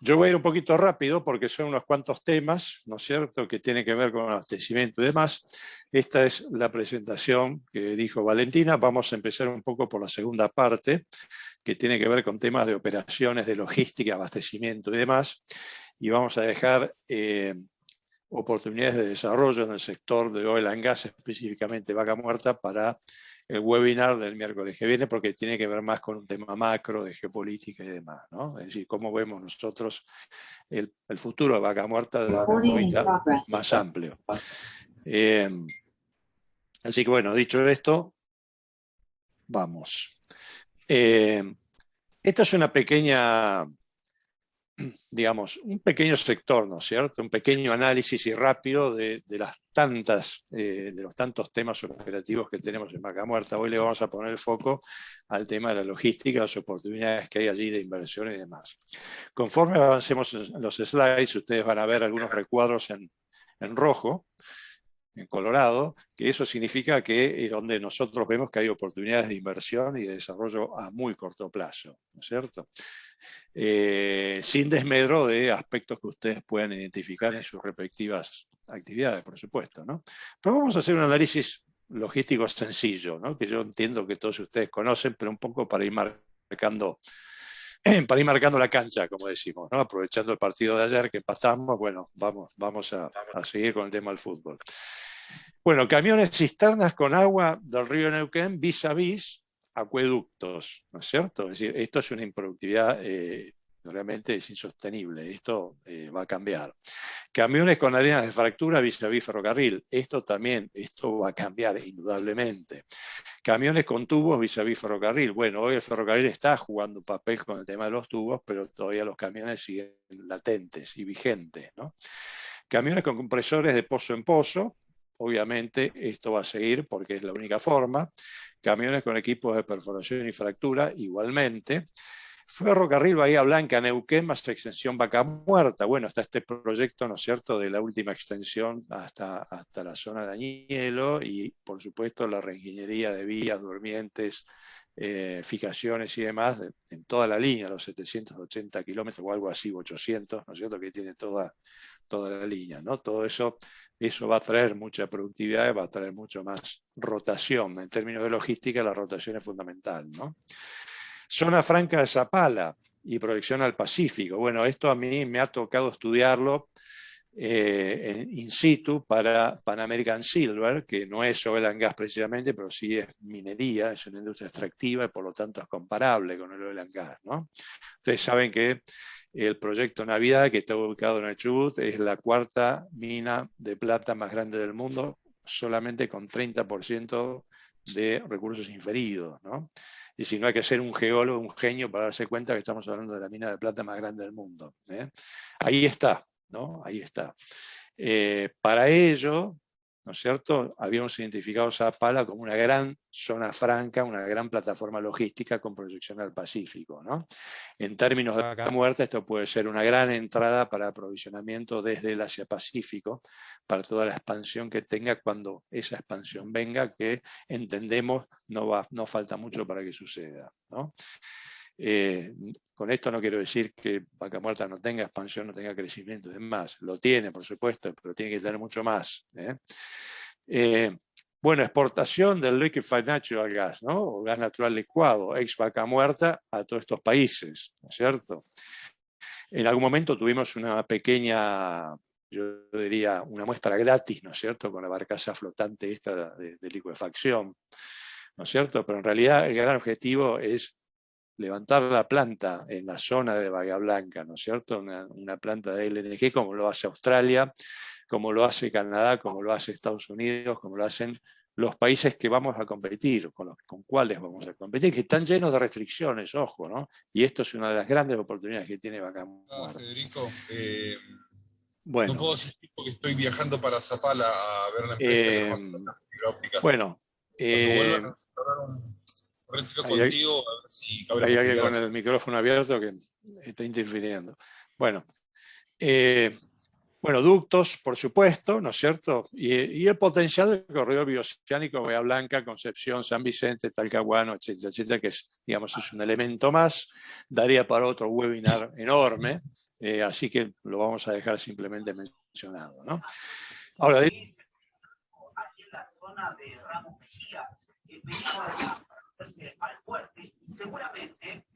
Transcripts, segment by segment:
Yo voy a ir un poquito rápido porque son unos cuantos temas, ¿no es cierto?, que tienen que ver con abastecimiento y demás. Esta es la presentación que dijo Valentina. Vamos a empezar un poco por la segunda parte, que tiene que ver con temas de operaciones, de logística, abastecimiento y demás. Y vamos a dejar oportunidades de desarrollo en el sector de oil and gas, específicamente Vaca Muerta, para el webinar del miércoles que viene, porque tiene que ver más con un tema macro de geopolítica y demás, ¿no? Es decir, cómo vemos nosotros el futuro de Vaca Muerta desde un punto de vista más amplio. Así que bueno, dicho esto, vamos. Esta es una pequeña, digamos, un pequeño sector, ¿no es cierto? Un pequeño análisis y rápido de los tantos temas operativos que tenemos en Vaca Muerta. Hoy le vamos a poner el foco al tema de la logística, las oportunidades que hay allí de inversión y demás. Conforme avancemos en los slides, ustedes van a ver algunos recuadros en rojo, en colorado, que eso significa que es donde nosotros vemos que hay oportunidades de inversión y de desarrollo a muy corto plazo, ¿no es cierto? Sin desmedro de aspectos que ustedes puedan identificar en sus respectivas actividades, por supuesto, ¿no? Pero vamos a hacer un análisis logístico sencillo, ¿no?, que yo entiendo que todos ustedes conocen, pero un poco para ir marcando la cancha, como decimos, ¿no? Aprovechando el partido de ayer que empatamos, bueno, vamos a seguir con el tema del fútbol. Bueno, camiones cisternas con agua del río Neuquén vis a vis acueductos, ¿no es cierto? Es decir, esto es una improductividad, realmente es insostenible, esto va a cambiar. Camiones con arenas de fractura vis a vis ferrocarril, esto va a cambiar indudablemente. Camiones con tubos vis a vis ferrocarril. Bueno, hoy el ferrocarril está jugando un papel con el tema de los tubos, pero todavía los camiones siguen latentes y vigentes, ¿no? Camiones con compresores de pozo en pozo. Obviamente esto va a seguir porque es la única forma. Camiones con equipos de perforación y fractura, igualmente. Ferrocarril Bahía Blanca, Neuquén, más extensión Vaca Muerta. Bueno, está este proyecto, ¿no es cierto?, de la última extensión hasta la zona de Añelo y, por supuesto, la reingeniería de vías, durmientes, fijaciones y demás en toda la línea, los 780 kilómetros o algo así, 800, ¿no es cierto?, que tiene toda la línea, ¿no? Todo eso va a traer mucha productividad, va a traer mucho más rotación. En términos de logística, la rotación es fundamental, ¿no? Zona franca de Zapala y proyección al Pacífico. Bueno, esto a mí me ha tocado estudiarlo in situ para Pan American Silver, que no es oil and gas precisamente, pero sí es minería, es una industria extractiva y por lo tanto es comparable con el oil and gas, ¿no? Ustedes saben que el proyecto Navidad, que está ubicado en el Chubut, es la cuarta mina de plata más grande del mundo, solamente con 30% de recursos inferidos, ¿no? Y si no, hay que ser un geólogo, un genio para darse cuenta que estamos hablando de la mina de plata más grande del mundo, ¿eh? Ahí está, ¿no? Ahí está. Para ello, ¿no es cierto?, habíamos identificado Zapala como una gran zona franca, una gran plataforma logística con proyección al Pacífico, ¿no? En términos de Vaca Muerta, esto puede ser una gran entrada para aprovisionamiento desde el Asia-Pacífico, para toda la expansión que tenga cuando esa expansión venga, que entendemos no falta mucho para que suceda, ¿no? Con esto no quiero decir que Vaca Muerta no tenga expansión, no tenga crecimiento y demás. Lo tiene, por supuesto, pero tiene que tener mucho más, ¿eh? Bueno, exportación del liquefied natural gas, ¿no? O gas natural licuado, ex Vaca Muerta, a todos estos países, ¿no es cierto? En algún momento tuvimos una pequeña, yo diría, una muestra gratis, ¿no es cierto?, con la barcaza flotante esta de liquefacción, ¿no es cierto? Pero en realidad el gran objetivo es levantar la planta en la zona de Bahía Blanca, ¿no es cierto? Una planta de LNG como lo hace Australia, como lo hace Canadá, como lo hace Estados Unidos, como lo hacen los países que vamos a competir, con cuáles vamos a competir, que están llenos de restricciones, ojo, ¿no? Y esto es una de las grandes oportunidades que tiene Vaca Muerta. Federico, bueno, no puedo asistir porque estoy viajando para Zapala a ver una empresa que nos va a hacer fibra óptica. Bueno, cuando vuelvan a instalar un retiro contigo, a ver si cabe la hay alguien con posibilidad. el micrófono abierto que está interfiriendo. Bueno, bueno, ductos, por supuesto, ¿no es cierto? Y el potencial del corredor bioceánico, Bahía Blanca, Concepción, San Vicente, Talcahuano, etcétera, etcétera, que es, digamos, es un elemento más, daría para otro webinar enorme, así que lo vamos a dejar simplemente mencionado, ¿no? Ahora,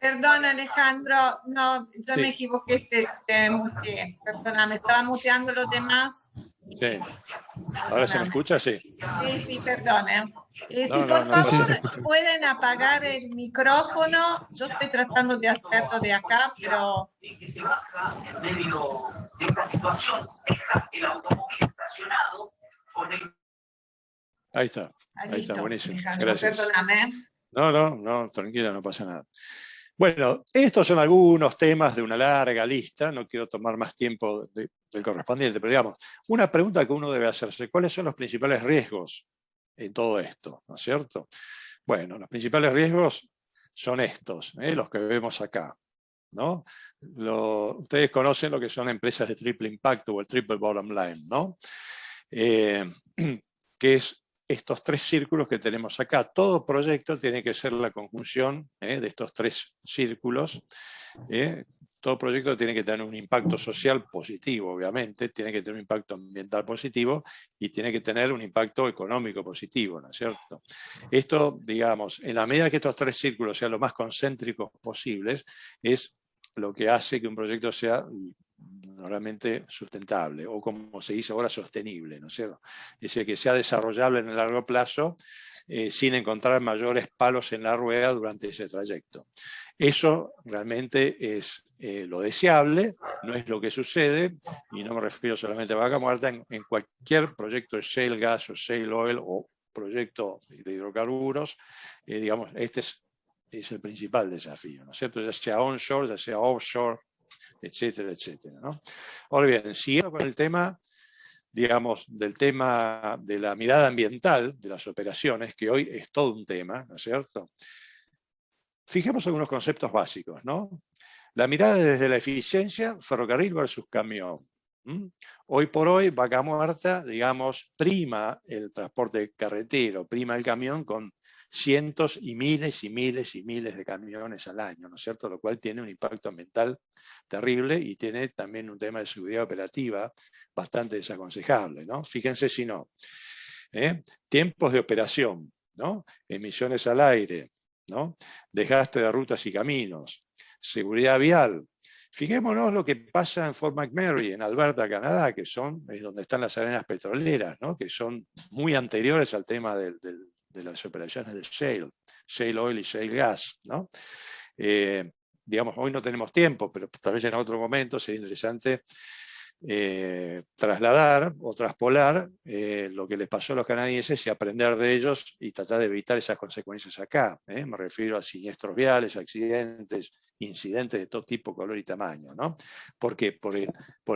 Perdón, Alejandro, no, yo sí. me equivoqué, te muteé. Perdóname, estaba muteando los demás. Sí. ¿Ahora se me escucha? Sí. Sí, sí, perdone. Si No, por no pasa favor nada. pueden apagar el micrófono, yo estoy tratando de hacerlo de acá, pero... Que se baja en medio de esta situación, deja el automóvil estacionado con el... Ahí está. Ahí está, Listo, buenísimo. Alejandro, Gracias. perdóname. No, tranquila, no pasa nada. Bueno, estos son algunos temas de una larga lista, no quiero tomar más tiempo del correspondiente, pero digamos, una pregunta que uno debe hacerse, ¿cuáles son los principales riesgos en todo esto? ¿No es cierto? Bueno, los principales riesgos son estos, los que vemos acá, ¿no? Ustedes conocen lo que son empresas de triple impacto o el triple bottom line, ¿no? Que es estos tres círculos que tenemos acá. Todo proyecto tiene que ser la conjunción de estos tres círculos. Todo proyecto tiene que tener un impacto social positivo, obviamente, tiene que tener un impacto ambiental positivo y tiene que tener un impacto económico positivo, ¿no es cierto? Esto, digamos, en la medida que estos tres círculos sean lo más concéntricos posibles, es lo que hace que un proyecto sea realmente sustentable, o como se dice ahora, sostenible, ¿no es cierto? Es decir, que sea desarrollable en el largo plazo sin encontrar mayores palos en la rueda durante ese trayecto. Eso realmente es lo deseable, no es lo que sucede, y no me refiero solamente a Vaca Muerta, en cualquier proyecto de shale gas o shale oil o proyecto de hidrocarburos, digamos, este es el principal desafío, ¿no es cierto? Ya sea onshore, ya sea offshore, etcétera, etcétera, ¿no? Ahora bien, siguiendo con el tema, digamos, del tema de la mirada ambiental de las operaciones, que hoy es todo un tema, ¿no es cierto? Fijemos algunos conceptos básicos, ¿no? La mirada desde la eficiencia, ferrocarril versus camión. Hoy por hoy, Vaca Muerta, digamos, prima el transporte carretero, prima el camión con cientos y miles y miles y miles de camiones al año, ¿no es cierto? Lo cual tiene un impacto ambiental terrible y tiene también un tema de seguridad operativa bastante desaconsejable, ¿no? Fíjense si no. Tiempos de operación, ¿no? Emisiones al aire, ¿no? Desgaste de rutas y caminos, seguridad vial. Fijémonos lo que pasa en Fort McMurray, en Alberta, Canadá, que es donde están las arenas petroleras, ¿no? Que son muy anteriores al tema de las operaciones del shale oil y shale gas, ¿no? Digamos, hoy no tenemos tiempo, pero tal vez en otro momento sería interesante trasladar o traspolar lo que les pasó a los canadienses y aprender de ellos y tratar de evitar esas consecuencias acá. Me refiero a siniestros viales, accidentes, incidentes de todo tipo, color y tamaño, ¿no? ¿Por qué? Por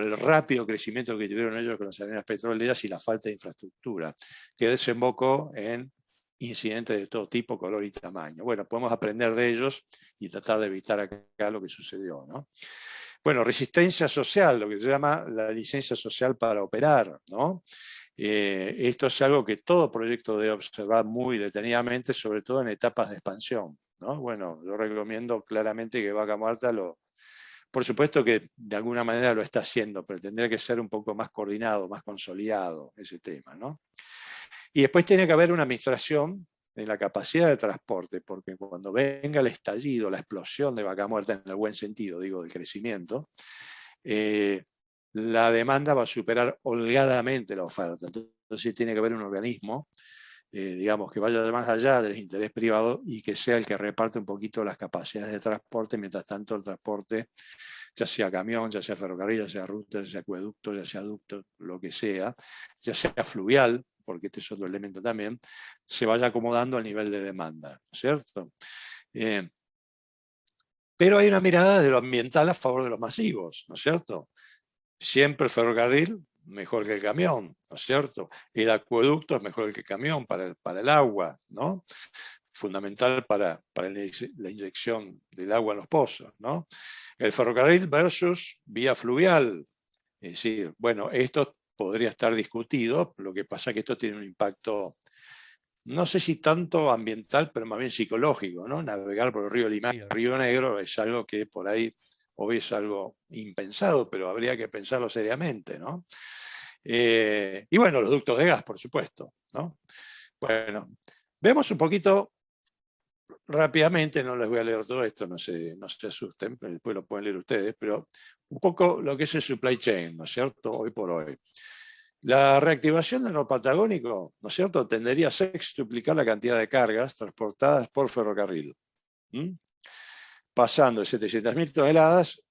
el rápido crecimiento que tuvieron ellos con las arenas petroleras y la falta de infraestructura, que desembocó en incidentes de todo tipo, color y tamaño. Bueno, podemos aprender de ellos y tratar de evitar acá lo que sucedió, ¿no? Bueno, resistencia social, lo que se llama la licencia social para operar, ¿no? Esto es algo que todo proyecto debe observar muy detenidamente, sobre todo en etapas de expansión, ¿no? Bueno, yo recomiendo claramente que Vaca Muerta por supuesto que de alguna manera lo está haciendo, pero tendría que ser un poco más coordinado, más consolidado ese tema, ¿no? Y después tiene que haber una administración en la capacidad de transporte, porque cuando venga el estallido, la explosión de Vaca Muerta en el buen sentido, digo, del crecimiento, la demanda va a superar holgadamente la oferta. Entonces tiene que haber un organismo, digamos, que vaya más allá del interés privado y que sea el que reparte un poquito las capacidades de transporte, mientras tanto el transporte, ya sea camión, ya sea ferrocarril, ya sea ruta, ya sea acueducto, ya sea ducto, lo que sea, ya sea fluvial, porque este es otro elemento también, se vaya acomodando al nivel de demanda, ¿cierto? Pero hay una mirada de lo ambiental a favor de los masivos, ¿no es cierto? Siempre el ferrocarril mejor que el camión, ¿no es cierto? El acueducto es mejor que el camión para el agua, ¿no? Fundamental para la inyección del agua en los pozos, ¿no? El ferrocarril versus vía fluvial. Es decir, bueno, esto podría estar discutido, lo que pasa es que esto tiene un impacto, no sé si tanto ambiental, pero más bien psicológico, ¿no? Navegar por el río Limay y el río Negro es algo que por ahí hoy es algo impensado, pero habría que pensarlo seriamente, ¿no? Y bueno, los ductos de gas, por supuesto, ¿no? Bueno, veamos un poquito rápidamente, no les voy a leer todo esto, no se asusten, después lo pueden leer ustedes, pero un poco lo que es el supply chain, ¿no es cierto?, hoy por hoy. La reactivación del Patagónico, ¿no es cierto?, tendería a sextuplicar la cantidad de cargas transportadas por ferrocarril, pasando de 700.000 toneladas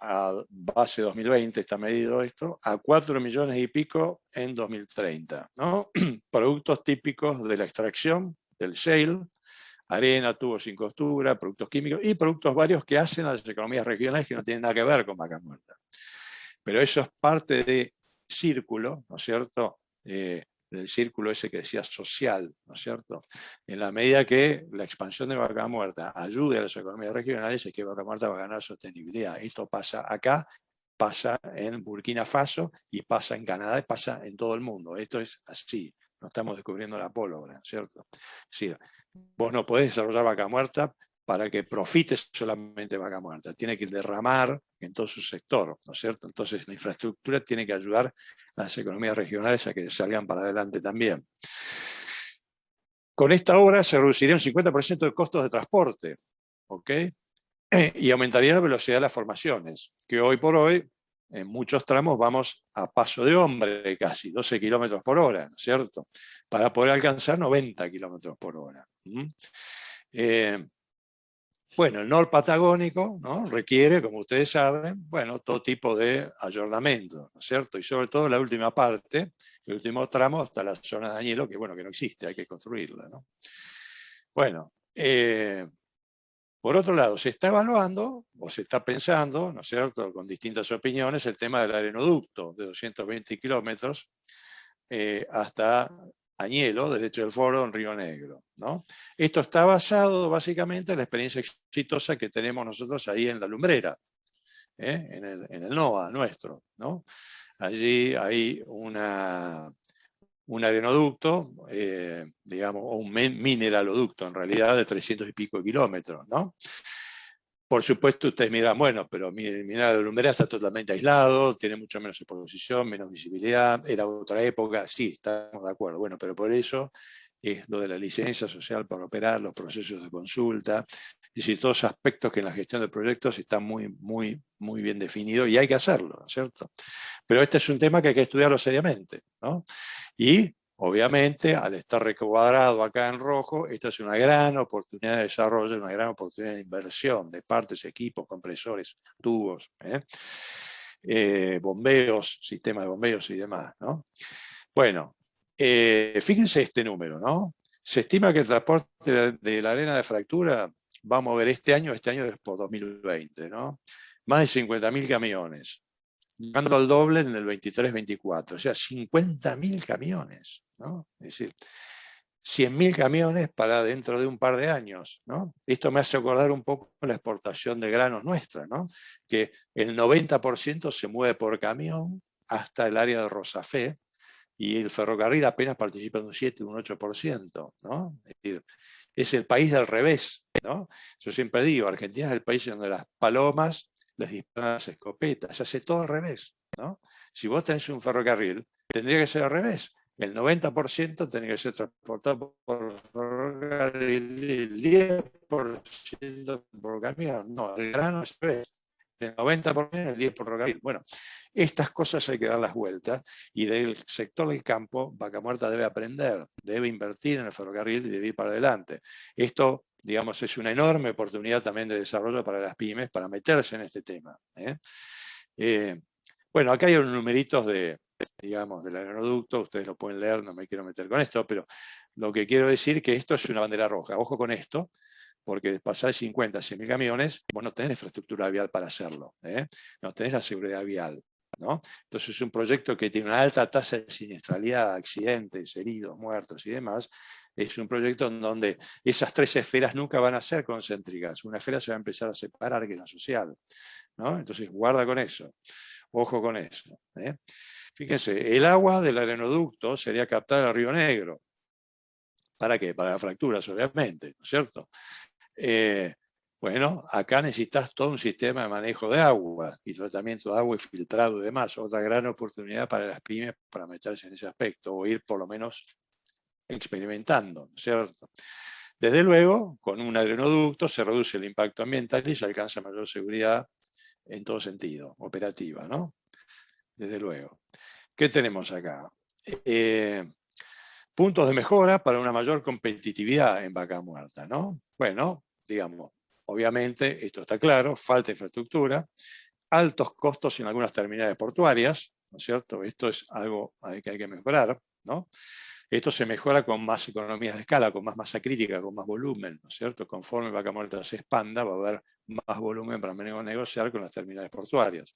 a base 2020, está medido esto, a 4 millones y pico en 2030, ¿no? Productos típicos de la extracción, del shale, arena, tubos sin costura, productos químicos y productos varios que hacen a las economías regionales que no tienen nada que ver con Vaca Muerta. Pero eso es parte de círculo, ¿no es cierto? El círculo ese que decía social, ¿no es cierto? En la medida que la expansión de Vaca Muerta ayude a las economías regionales, es que Vaca Muerta va a ganar sostenibilidad. Esto pasa acá, pasa en Burkina Faso y pasa en Canadá y pasa en todo el mundo. Esto es así, no estamos descubriendo la pólvora, ¿cierto? Es decir, vos no podés desarrollar Vaca Muerta para que profite solamente Vaca Muerta. Tiene que derramar en todo su sector, ¿no es cierto? Entonces la infraestructura tiene que ayudar a las economías regionales a que salgan para adelante también. Con esta obra se reduciría un 50% de costos de transporte, ¿ok? Y aumentaría la velocidad de las formaciones, que hoy por hoy, en muchos tramos, vamos a paso de hombre casi, 12 kilómetros por hora, ¿no es cierto? Para poder alcanzar 90 kilómetros por hora. Bueno, el Nord Patagónico, ¿no?, requiere, como ustedes saben, bueno, todo tipo de ayornamiento, ¿no es cierto? Y sobre todo la última parte, el último tramo hasta la zona de Añelo, que bueno, que no existe, hay que construirla, ¿no? Bueno, por otro lado, se está evaluando, o se está pensando, ¿no es cierto?, con distintas opiniones, el tema del arenoducto de 220 kilómetros hasta Añelo, desde Hecho del Foro en Río Negro, ¿no? Esto está basado básicamente en la experiencia exitosa que tenemos nosotros ahí en La Lumbrera, en el NOA nuestro, ¿no? Allí hay un arenoducto, digamos, o un mineraloducto en realidad de 300 y pico kilómetros, ¿no? Por supuesto, ustedes miran, bueno, pero mirar la Lumbrera está totalmente aislado, tiene mucho menos exposición, menos visibilidad, era otra época, sí, estamos de acuerdo. Bueno, pero por eso es lo de la licencia social para operar, los procesos de consulta, es decir, todos aspectos que en la gestión de proyectos están muy bien definidos y hay que hacerlo, ¿no es cierto? Pero este es un tema que hay que estudiarlo seriamente, ¿no? Y obviamente, al estar recuadrado acá en rojo, esta es una gran oportunidad de desarrollo, una gran oportunidad de inversión de partes, equipos, compresores, tubos, bombeos, sistema de bombeos y demás, ¿no? Bueno, fíjense este número, ¿no? Se estima que el transporte de la arena de fractura va a mover este año es por 2020, ¿no? Más de 50.000 camiones, llegando al doble en el 23-24, o sea, 50.000 camiones, ¿no? Es decir, 100.000 camiones para dentro de un par de años, ¿no? Esto me hace acordar un poco la exportación de granos nuestra, ¿no? Que el 90% se mueve por camión hasta el área de Rosafé y el ferrocarril apenas participa de un 7, un 8%, ¿no? Es decir, es el país del revés, ¿no? Yo siempre digo, Argentina es el país donde las palomas les disparan las escopetas, se hace todo al revés, ¿no? Si vos tenés un ferrocarril, tendría que ser al revés. El 90% tendría que ser transportado por ferrocarril y el 10% por camión. No, el grano es al revés. El 90% el 10% por ferrocarril. Bueno, estas cosas hay que dar las vueltas y del sector del campo, Vaca Muerta debe aprender, debe invertir en el ferrocarril y debe ir para adelante. Esto, digamos, es una enorme oportunidad también de desarrollo para las pymes, para meterse en este tema. Bueno, acá hay unos numeritos digamos, del aeroducto, ustedes lo pueden leer, no me quiero meter con esto, pero lo que quiero decir es que esto es una bandera roja. Ojo con esto, porque de pasar de 50 a 100.000 camiones, vos no tenés infraestructura vial para hacerlo, no tenés la seguridad vial, ¿no? Entonces es un proyecto que tiene una alta tasa de siniestralidad, accidentes, heridos, muertos y demás. Es un proyecto en donde esas tres esferas nunca van a ser concéntricas. Una esfera se va a empezar a separar, que es la social, ¿no? Entonces guarda con eso, ojo con eso. Fíjense, el agua del arenoducto sería captada al Río Negro. ¿Para qué? Para las fracturas, obviamente, ¿no es cierto? Bueno, acá necesitas todo un sistema de manejo de agua y tratamiento de agua y filtrado y demás. Otra gran oportunidad para las pymes para meterse en ese aspecto o ir por lo menos experimentando, ¿no es cierto? Desde luego, con un adrenoducto se reduce el impacto ambiental y se alcanza mayor seguridad en todo sentido, operativa, ¿no? Desde luego. ¿Qué tenemos acá? Puntos de mejora para una mayor competitividad en Vaca Muerta, ¿no? Bueno, digamos, obviamente, esto está claro, falta infraestructura, altos costos en algunas terminales portuarias, ¿no es cierto? Esto es algo que hay que mejorar, ¿no? Esto se mejora con más economías de escala, con más masa crítica, con más volumen, ¿no es cierto? Conforme Vaca Muerta se expanda, va a haber más volumen para negociar con las terminales portuarias.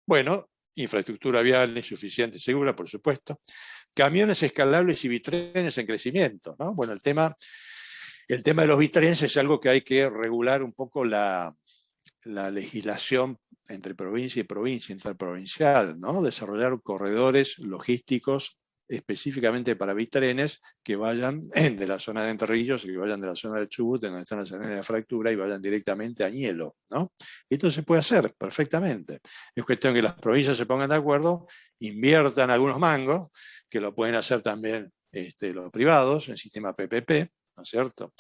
Bueno, infraestructura vial insuficiente y segura, por supuesto. Camiones escalables y bitrenes en crecimiento, ¿no? Bueno, el tema de los bitrenes es algo que hay que regular un poco la legislación entre provincia y provincia, interprovincial, ¿no? Desarrollar corredores logísticos específicamente para bitrenes que vayan de la zona de Entre Ríos y que vayan de la zona del Chubut, donde están las arenas de fractura, y vayan directamente a Añelo, ¿no? Esto se puede hacer perfectamente. Es cuestión que las provincias se pongan de acuerdo, inviertan algunos mangos, que lo pueden hacer también los privados, el sistema PPP, ¿no es cierto?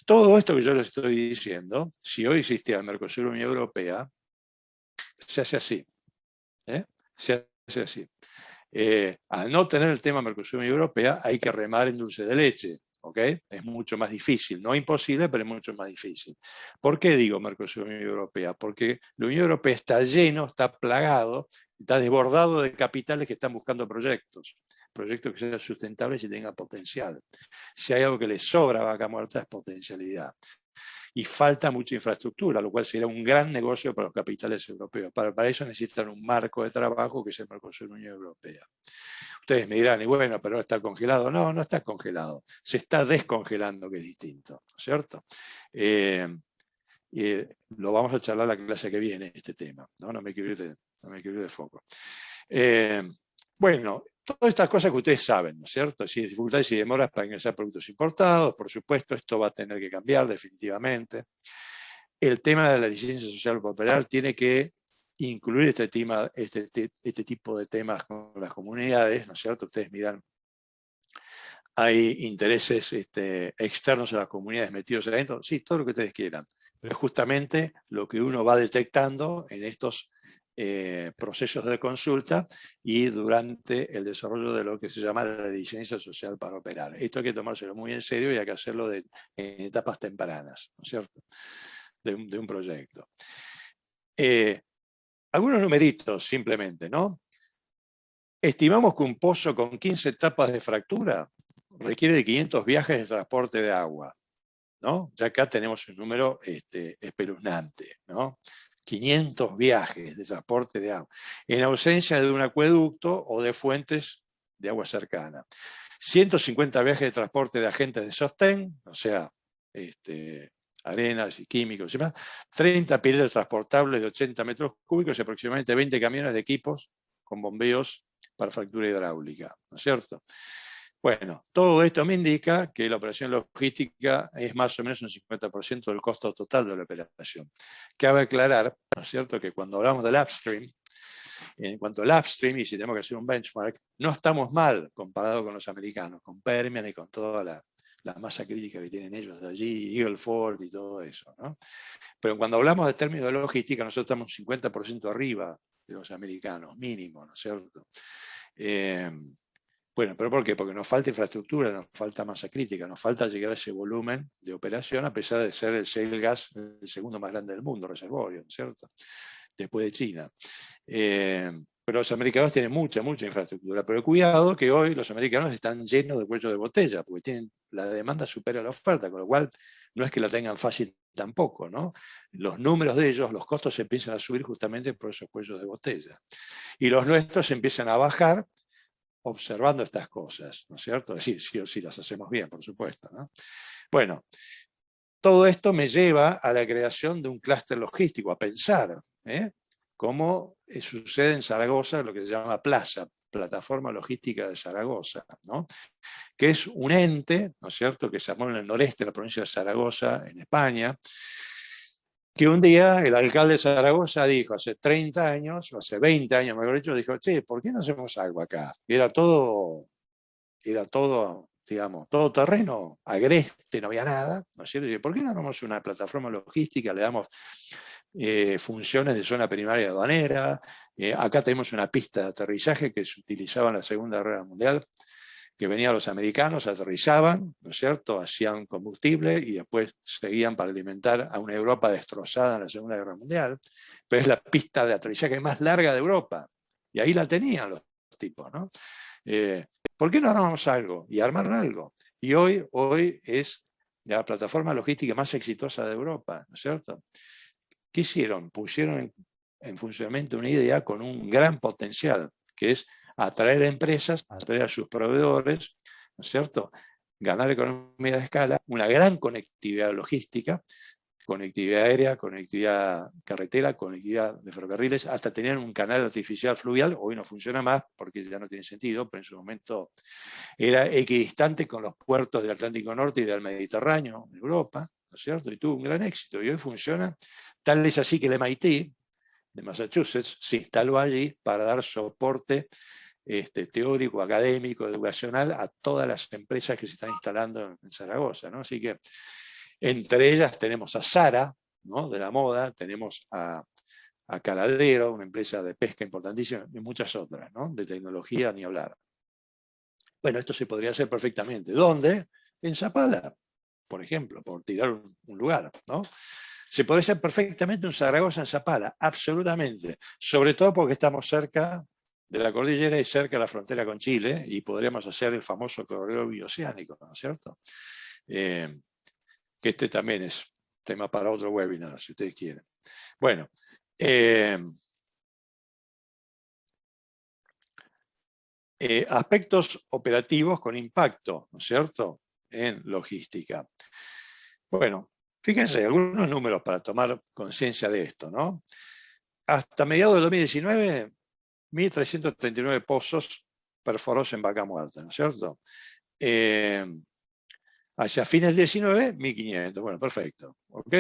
Todo esto que yo les estoy diciendo, si hoy existiera el Mercosur Unión Europea, se hace así. Se hace así. Al no tener el tema Mercosur Unión Europea, hay que remar en dulce de leche. ¿Okay? Es mucho más difícil, no imposible, pero es mucho más difícil. ¿Por qué digo Mercosur Unión Europea? Porque la Unión Europea está lleno, está plagado, está desbordado de capitales que están buscando proyectos que sean sustentables y tengan potencial. Si hay algo que le sobra a Vaca Muerta es potencialidad. Y falta mucha infraestructura, lo cual sería un gran negocio para los capitales europeos. Para eso necesitan un marco de trabajo que es el Mercosur Unión Europea. Ustedes me dirán, y bueno, pero está congelado. No, no está congelado. Se está descongelando, que es distinto, ¿cierto? Lo vamos a charlar la clase que viene, este tema. No me quiero ir de foco. Bueno, todas estas cosas que ustedes saben, ¿no es cierto? Si dificultades y demoras para ingresar productos importados, por supuesto, esto va a tener que cambiar definitivamente. El tema de la licencia social para operar tiene que incluir este tipo de temas con las comunidades, ¿no es cierto? Ustedes miran, hay intereses externos a las comunidades metidos adentro, sí, todo lo que ustedes quieran, pero es justamente lo que uno va detectando en estos procesos de consulta y durante el desarrollo de lo que se llama la licencia social para operar. Esto hay que tomárselo muy en serio y hay que hacerlo en etapas tempranas, ¿no es cierto?, de un proyecto. Algunos numeritos simplemente, ¿no? Estimamos que un pozo con 15 etapas de fractura requiere de 500 viajes de transporte de agua, ¿no? Ya acá tenemos un número espeluznante, ¿no? 500 viajes de transporte de agua, en ausencia de un acueducto o de fuentes de agua cercana. 150 viajes de transporte de agentes de sostén, o sea, arenas y químicos y demás, 30 piletas transportables de 80 metros cúbicos y aproximadamente 20 camiones de equipos con bombeos para fractura hidráulica, ¿no es cierto? Bueno, todo esto me indica que la operación logística es más o menos un 50% del costo total de la operación. Cabe aclarar, ¿no es cierto?, que cuando hablamos del upstream, en cuanto al upstream, y si tenemos que hacer un benchmark, no estamos mal comparado con los americanos, con Permian y con toda la masa crítica que tienen ellos allí, Eagle Ford y todo eso, ¿no? Pero cuando hablamos de términos de logística, nosotros estamos un 50% arriba de los americanos, mínimo, ¿no es cierto? Bueno, ¿pero por qué? Porque nos falta infraestructura, nos falta masa crítica, nos falta llegar a ese volumen de operación, a pesar de ser el shale gas el segundo más grande del mundo, reservorio, ¿cierto?, después de China. Pero los americanos tienen mucha infraestructura. Pero cuidado que hoy los americanos están llenos de cuellos de botella, porque la demanda supera la oferta, con lo cual no es que la tengan fácil tampoco, ¿no? Los números de ellos, los costos se empiezan a subir justamente por esos cuellos de botella. Y los nuestros empiezan a bajar observando estas cosas, ¿no es cierto? Es decir, sí o sí las hacemos bien, por supuesto, ¿no? Bueno, todo esto me lleva a la creación de un clúster logístico, a pensar, como sucede en Zaragoza, lo que se llama Plaza, Plataforma Logística de Zaragoza, ¿no? Que es un ente, ¿no es cierto?, que se armó en el noreste de la provincia de Zaragoza, en España, que un día el alcalde de Zaragoza dijo, hace 30 años, o hace 20 años mejor dicho, dijo, che, ¿por qué no hacemos algo acá? Era todo, digamos, todo terreno, agreste, no había nada, ¿no es cierto? Y, ¿por qué no armamos una plataforma logística? Le damos funciones de zona primaria aduanera, acá tenemos una pista de aterrizaje que se utilizaba en la Segunda Guerra Mundial, que venían los americanos, aterrizaban, ¿no es cierto?, hacían combustible y después seguían para alimentar a una Europa destrozada en la Segunda Guerra Mundial, pero es la pista de aterrizaje más larga de Europa, y ahí la tenían los tipos, ¿no? ¿Por qué no armamos algo? Y armaron algo. Y hoy es la plataforma logística más exitosa de Europa, ¿no es cierto? ¿Qué hicieron? Pusieron en funcionamiento una idea con un gran potencial, que es atraer a empresas, atraer a sus proveedores, ¿no es cierto?, ganar economía de escala, una gran conectividad logística, conectividad aérea, conectividad carretera, conectividad de ferrocarriles, hasta tenían un canal artificial fluvial, hoy no funciona más porque ya no tiene sentido, pero en su momento era equidistante con los puertos del Atlántico Norte y del Mediterráneo, de Europa, ¿no es cierto?, y tuvo un gran éxito, y hoy funciona. Tal es así que el MIT de Massachusetts se instaló allí para dar soporte teórico, académico, educacional a todas las empresas que se están instalando en Zaragoza, ¿no? Así que entre ellas tenemos a Zara, ¿no?, de la moda, tenemos a Caladero, una empresa de pesca importantísima, y muchas otras, ¿no?, de tecnología ni hablar. Bueno, esto se podría hacer perfectamente. ¿Dónde? En Zapala, por ejemplo, por tirar un lugar, ¿no? Se podría hacer perfectamente un Zaragoza en Zapala, absolutamente. Sobre todo porque estamos cerca de la cordillera y cerca de la frontera con Chile, y podríamos hacer el famoso corredor bioceánico, ¿no es cierto? Que este también es tema para otro webinar, si ustedes quieren. Bueno, aspectos operativos con impacto, ¿no es cierto?, en logística. Bueno, fíjense, algunos números para tomar conciencia de esto, ¿no? Hasta mediados del 2019, 1.339 pozos perforados en Vaca Muerta, ¿no es cierto? Hacia fines del 19, 1.500. Bueno, perfecto. ¿Ok?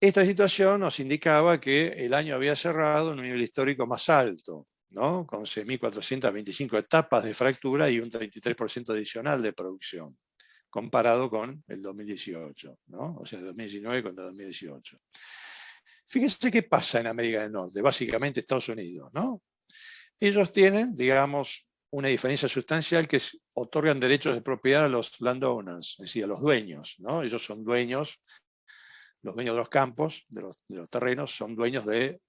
Esta situación nos indicaba que el año había cerrado en un nivel histórico más alto, ¿no?, con 6.425 etapas de fractura y un 33% adicional de producción, comparado con el 2018, ¿no? O sea, 2019 contra 2018. Fíjense qué pasa en América del Norte, básicamente Estados Unidos, ¿no? Ellos tienen, digamos, una diferencia sustancial, que es, otorgan derechos de propiedad a los landowners, es decir, a los dueños, ¿no? Ellos son dueños, los dueños de los campos, de los terrenos, son dueños del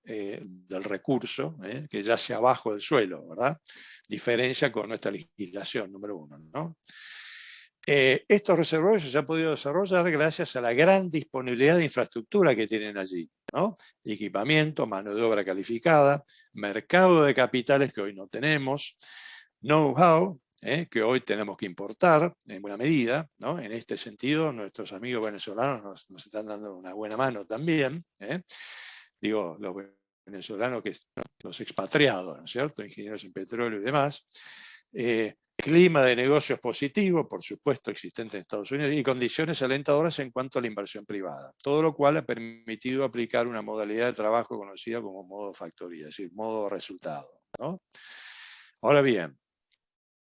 recurso, que yace abajo del suelo, ¿verdad? Diferencia con nuestra legislación, número uno, ¿no? Estos reservorios se han podido desarrollar gracias a la gran disponibilidad de infraestructura que tienen allí, ¿no? Equipamiento, mano de obra calificada, mercado de capitales que hoy no tenemos, know-how, que hoy tenemos que importar en buena medida, ¿no? En este sentido, nuestros amigos venezolanos nos están dando una buena mano también, digo, los venezolanos, los expatriados, ¿no es cierto?, ingenieros en petróleo y demás. Clima de negocios positivo, por supuesto, existente en Estados Unidos, y condiciones alentadoras en cuanto a la inversión privada. Todo lo cual ha permitido aplicar una modalidad de trabajo conocida como modo factoría, es decir, modo resultado, ¿no? Ahora bien,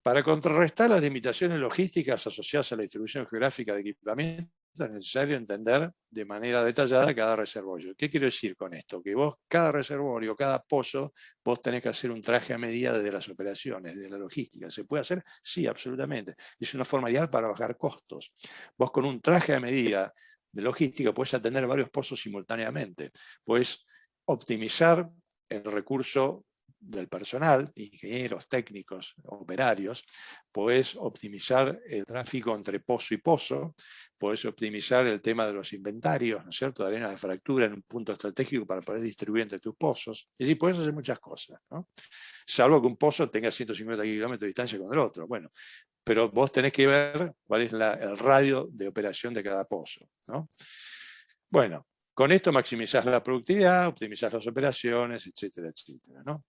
para contrarrestar las limitaciones logísticas asociadas a la distribución geográfica de equipamiento, es necesario entender de manera detallada cada reservorio. ¿Qué quiero decir con esto? Que vos, cada reservorio, cada pozo, vos tenés que hacer un traje a medida de las operaciones, de la logística. ¿Se puede hacer? Sí, absolutamente. Es una forma ideal para bajar costos. Vos con un traje a medida de logística podés atender varios pozos simultáneamente. Podés optimizar el recurso del personal, ingenieros, técnicos, operarios, podés optimizar el tráfico entre pozo y pozo, podés optimizar el tema de los inventarios, ¿no es cierto?, de arenas de fractura en un punto estratégico para poder distribuir entre tus pozos. Es decir, podés hacer muchas cosas, ¿no? Salvo que un pozo tenga 150 kilómetros de distancia con el otro. Bueno, pero vos tenés que ver cuál es el radio de operación de cada pozo, ¿no? Bueno, con esto maximizás la productividad, optimizás las operaciones, etcétera, etcétera, ¿no?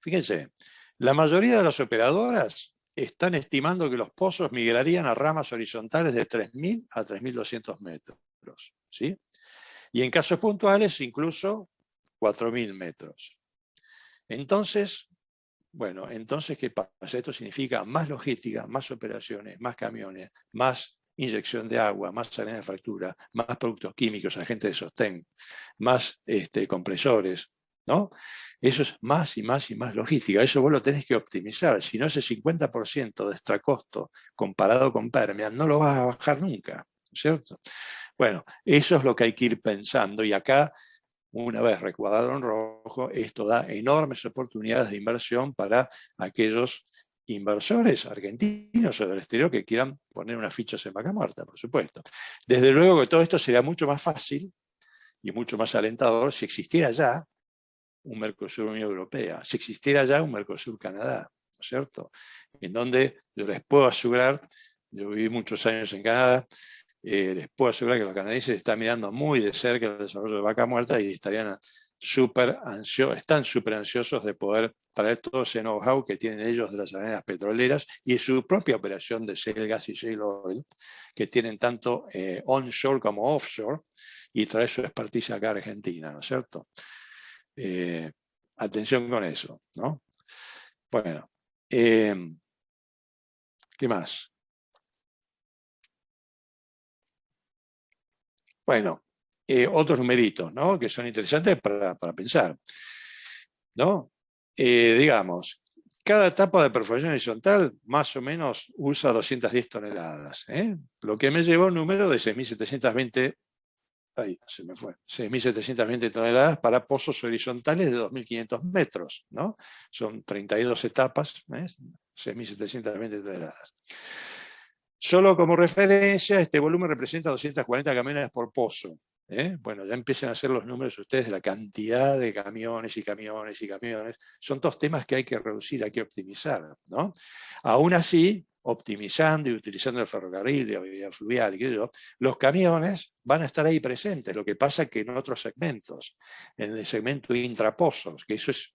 Fíjense, la mayoría de las operadoras están estimando que los pozos migrarían a ramas horizontales de 3.000 a 3.200 metros, ¿sí? Y en casos puntuales incluso 4.000 metros. Entonces, bueno, entonces, ¿qué pasa? Esto significa más logística, más operaciones, más camiones, más inyección de agua, más arena de fractura, más productos químicos, agentes de sostén, más compresores, ¿no? Eso es más y más y más logística. Eso vos lo tenés que optimizar. Si no, ese 50% de extra costo comparado con Permian no lo vas a bajar nunca, ¿cierto? Bueno, eso es lo que hay que ir pensando. Y acá, una vez recuadrado en rojo, esto da enormes oportunidades de inversión para aquellos inversores argentinos o del exterior que quieran poner unas fichas en Vaca Muerta, por supuesto. Desde luego que todo esto sería mucho más fácil y mucho más alentador si existiera ya un Mercosur Unión Europea, si existiera ya un Mercosur Canadá, ¿no es cierto? En donde yo les puedo asegurar, yo viví muchos años en Canadá, les puedo asegurar que los canadienses están mirando muy de cerca el desarrollo de Vaca Muerta y están súper ansiosos de poder traer todo ese know-how que tienen ellos de las arenas petroleras y su propia operación de shale gas y shale oil, que tienen tanto onshore como offshore, y traer su expertise acá a Argentina, ¿no es cierto? Atención con eso, ¿no? Bueno, ¿qué más? Bueno, otros numeritos, ¿no? Que son interesantes para pensar, ¿no? Digamos, cada etapa de perforación horizontal más o menos usa 210 toneladas, ¿eh? Lo que me llevó un número de 6.720, ahí se me fue, 6.720 toneladas para pozos horizontales de 2.500 metros, ¿no? Son 32 etapas, ¿eh? 6.720 toneladas. Solo como referencia, este volumen representa 240 camiones por pozo. Bueno, ya empiezan a hacer los números ustedes de la cantidad de camiones y camiones y camiones. Son todos temas que hay que reducir, hay que optimizar, ¿no? Aún así, optimizando y utilizando el ferrocarril y la vía fluvial, los camiones van a estar ahí presentes. Lo que pasa es que en otros segmentos, en el segmento intrapozos, que eso es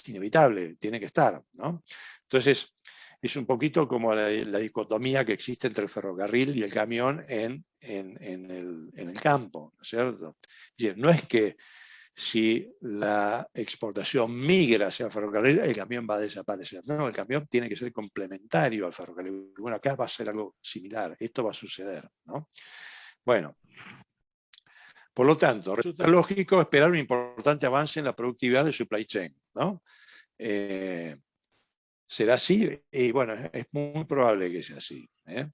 inevitable, tiene que estar, ¿no? Entonces, es un poquito como la dicotomía que existe entre el ferrocarril y el camión en el campo, ¿no es cierto? Es decir, no es que si la exportación migra hacia el ferrocarril, el camión va a desaparecer. No, el camión tiene que ser complementario al ferrocarril. Bueno, acá va a ser algo similar. Esto va a suceder, ¿no? Bueno, por lo tanto, resulta lógico esperar un importante avance en la productividad del supply chain, ¿no? ¿Será así? Y bueno, es muy probable que sea así, ¿eh?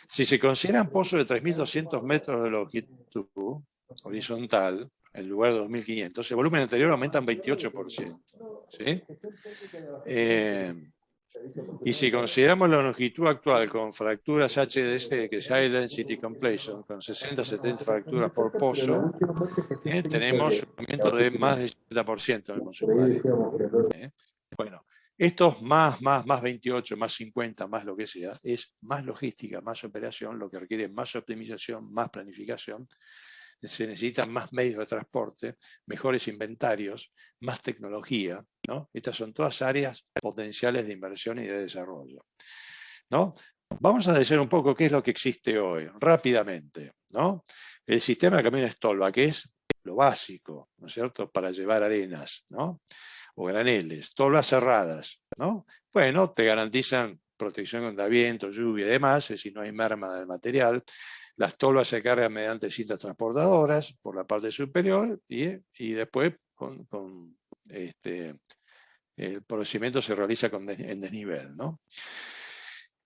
Si se consideran pozos de 3.200 metros de longitud horizontal, en lugar de 2.500, el volumen anterior aumenta en 28%. ¿Sí? Y si consideramos la longitud actual con fracturas HDC, que es High Density Completion, con 60-70 fracturas por pozo, tenemos un aumento de más del 70% en el consumo de arena. Bueno, estos más 28, más 50, más lo que sea, es más logística, más operación, lo que requiere más optimización, más planificación. Se necesitan más medios de transporte, mejores inventarios, más tecnología, ¿no? Estas son todas áreas potenciales de inversión y de desarrollo, ¿no? Vamos a decir un poco qué es lo que existe hoy, rápidamente, ¿no? El sistema de camiones tolva, que es lo básico, ¿no es cierto?, para llevar arenas, ¿no?, o graneles, tolvas cerradas, ¿no? Bueno, te garantizan protección contra viento, lluvia y demás, es decir, no hay merma del material. Las tolvas se cargan mediante cintas transportadoras por la parte superior y después el procedimiento se realiza en desnivel, ¿no?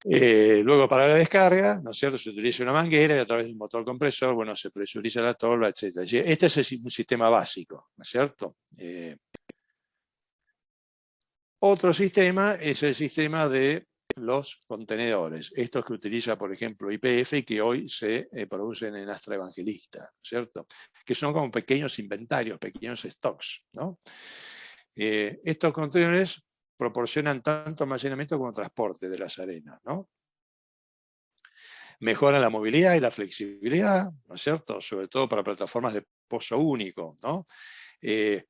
Luego para la descarga, ¿no es cierto?, se utiliza una manguera y a través de un motor compresor, bueno, se presuriza la tolva, etc. Este es un sistema básico, ¿no es cierto? Otro sistema es el sistema de los contenedores, estos que utiliza, por ejemplo, YPF y que hoy se producen en Astra Evangelista, ¿cierto?, que son como pequeños inventarios, pequeños stocks, ¿no? Estos contenedores proporcionan tanto almacenamiento como transporte de las arenas, ¿no? Mejoran la movilidad y la flexibilidad, ¿no es cierto?, sobre todo para plataformas de pozo único, ¿no?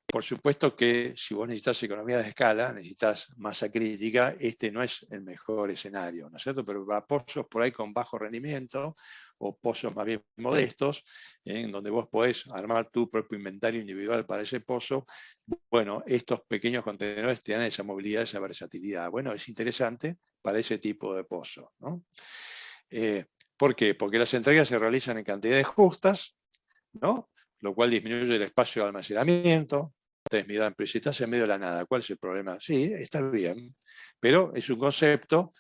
Por supuesto que si vos necesitas economía de escala, necesitas masa crítica, este no es el mejor escenario, ¿no es cierto? Pero para pozos por ahí con bajo rendimiento, o pozos más bien modestos, en donde vos podés armar tu propio inventario individual para ese pozo, bueno, estos pequeños contenedores te dan esa movilidad, esa versatilidad. Bueno, es interesante para ese tipo de pozo, ¿no? ¿Por qué? Porque las entregas se realizan en cantidades justas, ¿no? Lo cual disminuye el espacio de almacenamiento. Ustedes miran, pero si estás en medio de la nada, ¿cuál es el problema? Sí, está bien, pero es un concepto,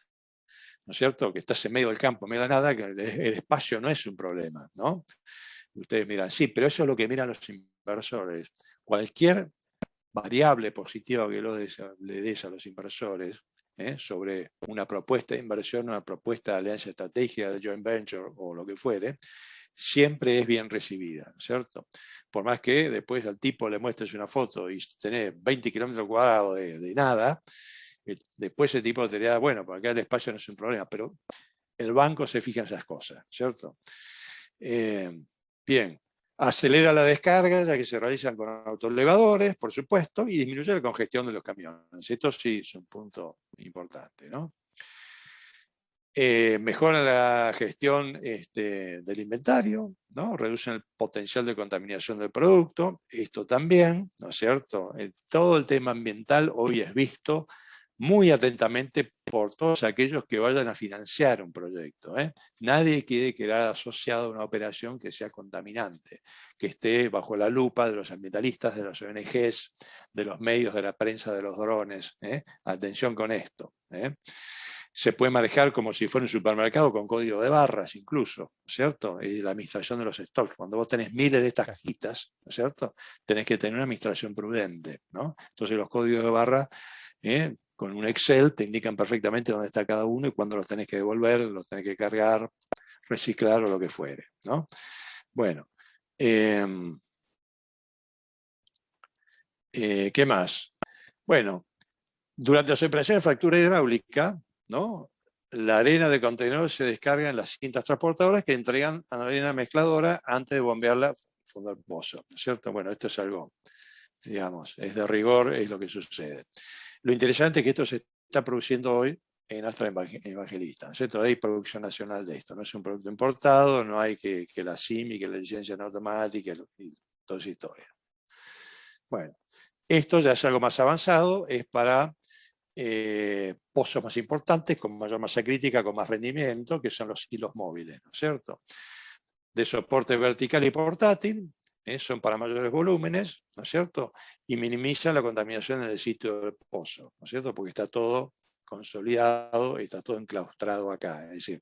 ¿no es cierto?, que estás en medio del campo, en medio de la nada, que el espacio no es un problema, ¿no? Ustedes miran, sí, pero eso es lo que miran los inversores. Cualquier variable positiva que le des a los inversores, sobre una propuesta de inversión, una propuesta de alianza estratégica, de joint venture o lo que fuere, siempre es bien recibida, ¿cierto? Por más que después al tipo le muestres una foto y tenés 20 kilómetros cuadrados de nada, después el tipo te dirá, bueno, porque acá el espacio no es un problema, pero el banco se fija en esas cosas, ¿cierto? Bien, acelera la descarga, ya que se realizan con autoelevadores, por supuesto, y disminuye la congestión de los camiones. Esto sí es un punto importante, ¿no? Mejora la gestión del inventario, ¿no? Reducen el potencial de contaminación del producto, esto también, ¿no es cierto? Todo el tema ambiental hoy es visto muy atentamente por todos aquellos que vayan a financiar un proyecto. Nadie quiere quedar asociado a una operación que sea contaminante, que esté bajo la lupa de los ambientalistas, de las ONGs, de los medios, de la prensa, de los drones. Atención con esto. Se puede manejar como si fuera un supermercado con código de barras incluso, ¿cierto? Y la administración de los stocks. Cuando vos tenés miles de estas cajitas, ¿no es cierto? Tenés que tener una administración prudente, ¿no? Entonces los códigos de barra, con un Excel, te indican perfectamente dónde está cada uno y cuándo los tenés que devolver, los tenés que cargar, reciclar o lo que fuere, ¿no? Bueno. ¿Qué más? Bueno, durante las operaciones de fractura hidráulica, ¿no? La arena de contenedor se descarga en las cintas transportadoras que entregan a la arena mezcladora antes de bombearla al fondo del pozo, ¿no es cierto? Bueno, esto es algo, digamos, es de rigor, es lo que sucede. Lo interesante es que esto se está produciendo hoy en Astra Evangelista, ¿no es cierto? Hay producción nacional de esto, no es un producto importado, no hay que la CIMI, que la licencia no automática y toda esa historia. Bueno, esto ya es algo más avanzado, es para pozos más importantes, con mayor masa crítica, con más rendimiento, que son los hilos móviles, ¿no es cierto? De soporte vertical y portátil, son para mayores volúmenes, ¿no es cierto? Y minimizan la contaminación en el sitio del pozo, ¿no es cierto? Porque está todo consolidado, está todo enclaustrado acá, es decir,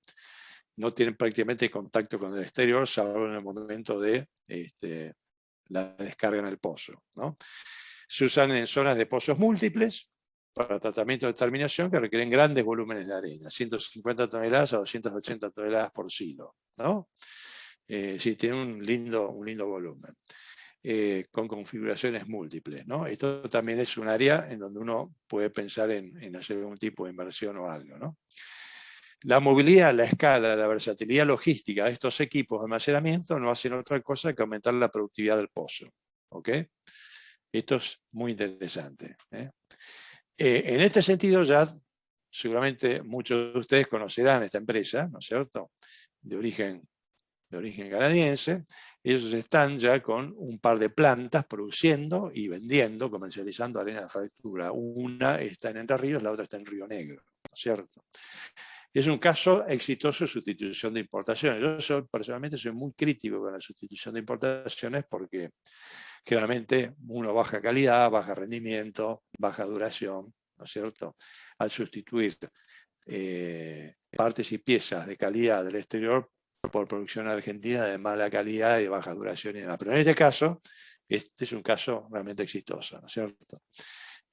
no tienen prácticamente contacto con el exterior, salvo en el momento de la descarga en el pozo, ¿no? Se usan en zonas de pozos múltiples para tratamiento de terminación que requieren grandes volúmenes de arena, 150 toneladas a 280 toneladas por silo, ¿no? Sí, tiene un lindo volumen, con configuraciones múltiples, ¿no? Esto también es un área en donde uno puede pensar en hacer algún tipo de inversión o algo, ¿no? La movilidad, la escala, la versatilidad logística de estos equipos de almacenamiento no hacen otra cosa que aumentar la productividad del pozo, ¿ok? Esto es muy interesante. En este sentido, ya seguramente muchos de ustedes conocerán esta empresa, ¿no es cierto?, de origen canadiense. Ellos están ya con un par de plantas produciendo y vendiendo, comercializando arena de fractura. Una está en Entre Ríos, la otra está en Río Negro, ¿no es cierto? Es un caso exitoso de sustitución de importaciones. Yo personalmente soy muy crítico con la sustitución de importaciones porque generalmente uno baja calidad, baja rendimiento, baja duración, ¿no es cierto? Al sustituir partes y piezas de calidad del exterior por producción argentina de mala calidad y de baja duración y demás. Pero en este caso, este es un caso realmente exitoso, ¿no es cierto?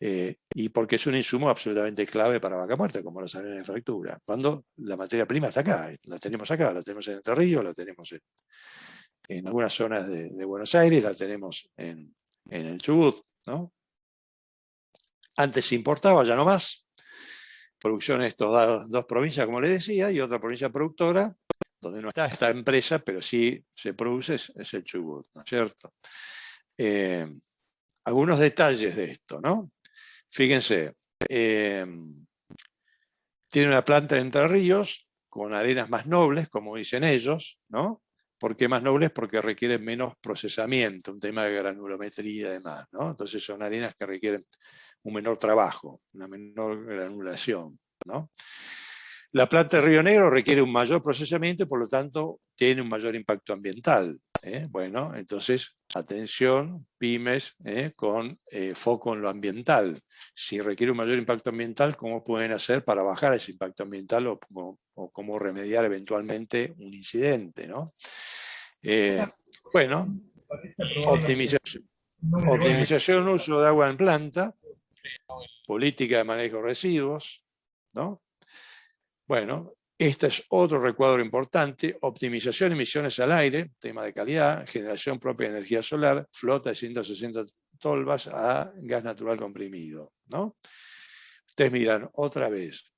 Y porque es un insumo absolutamente clave para vaca muerta, como las arenas de fractura, cuando la materia prima está acá, la tenemos acá, la tenemos en Entre Ríos, la tenemos en algunas zonas de Buenos Aires, la tenemos en el Chubut, ¿no? Antes se importaba, ya no más. Producción en estas dos provincias, como les decía, y otra provincia productora, donde no está esta empresa, pero sí se produce, es el Chubut, ¿no es cierto? algunos detalles de esto, ¿no? Fíjense, tiene una planta en Entre Ríos con arenas más nobles, como dicen ellos, ¿no? ¿Por qué más nobles? Porque requieren menos procesamiento, un tema de granulometría y demás, ¿no? Entonces son arenas que requieren un menor trabajo, una menor granulación, ¿no? La planta de Río Negro requiere un mayor procesamiento y por lo tanto tiene un mayor impacto ambiental. Bueno, entonces, atención, pymes, con foco en lo ambiental. Si requiere un mayor impacto ambiental, ¿cómo pueden hacer para bajar ese impacto ambiental o cómo remediar eventualmente un incidente, ¿no? Bueno, optimización, uso de agua en planta, política de manejo de residuos, ¿no? Bueno, este es otro recuadro importante: optimización de emisiones al aire, tema de calidad, generación propia de energía solar, flota de 160 tolvas a gas natural comprimido, ¿no? Ustedes miran otra vez,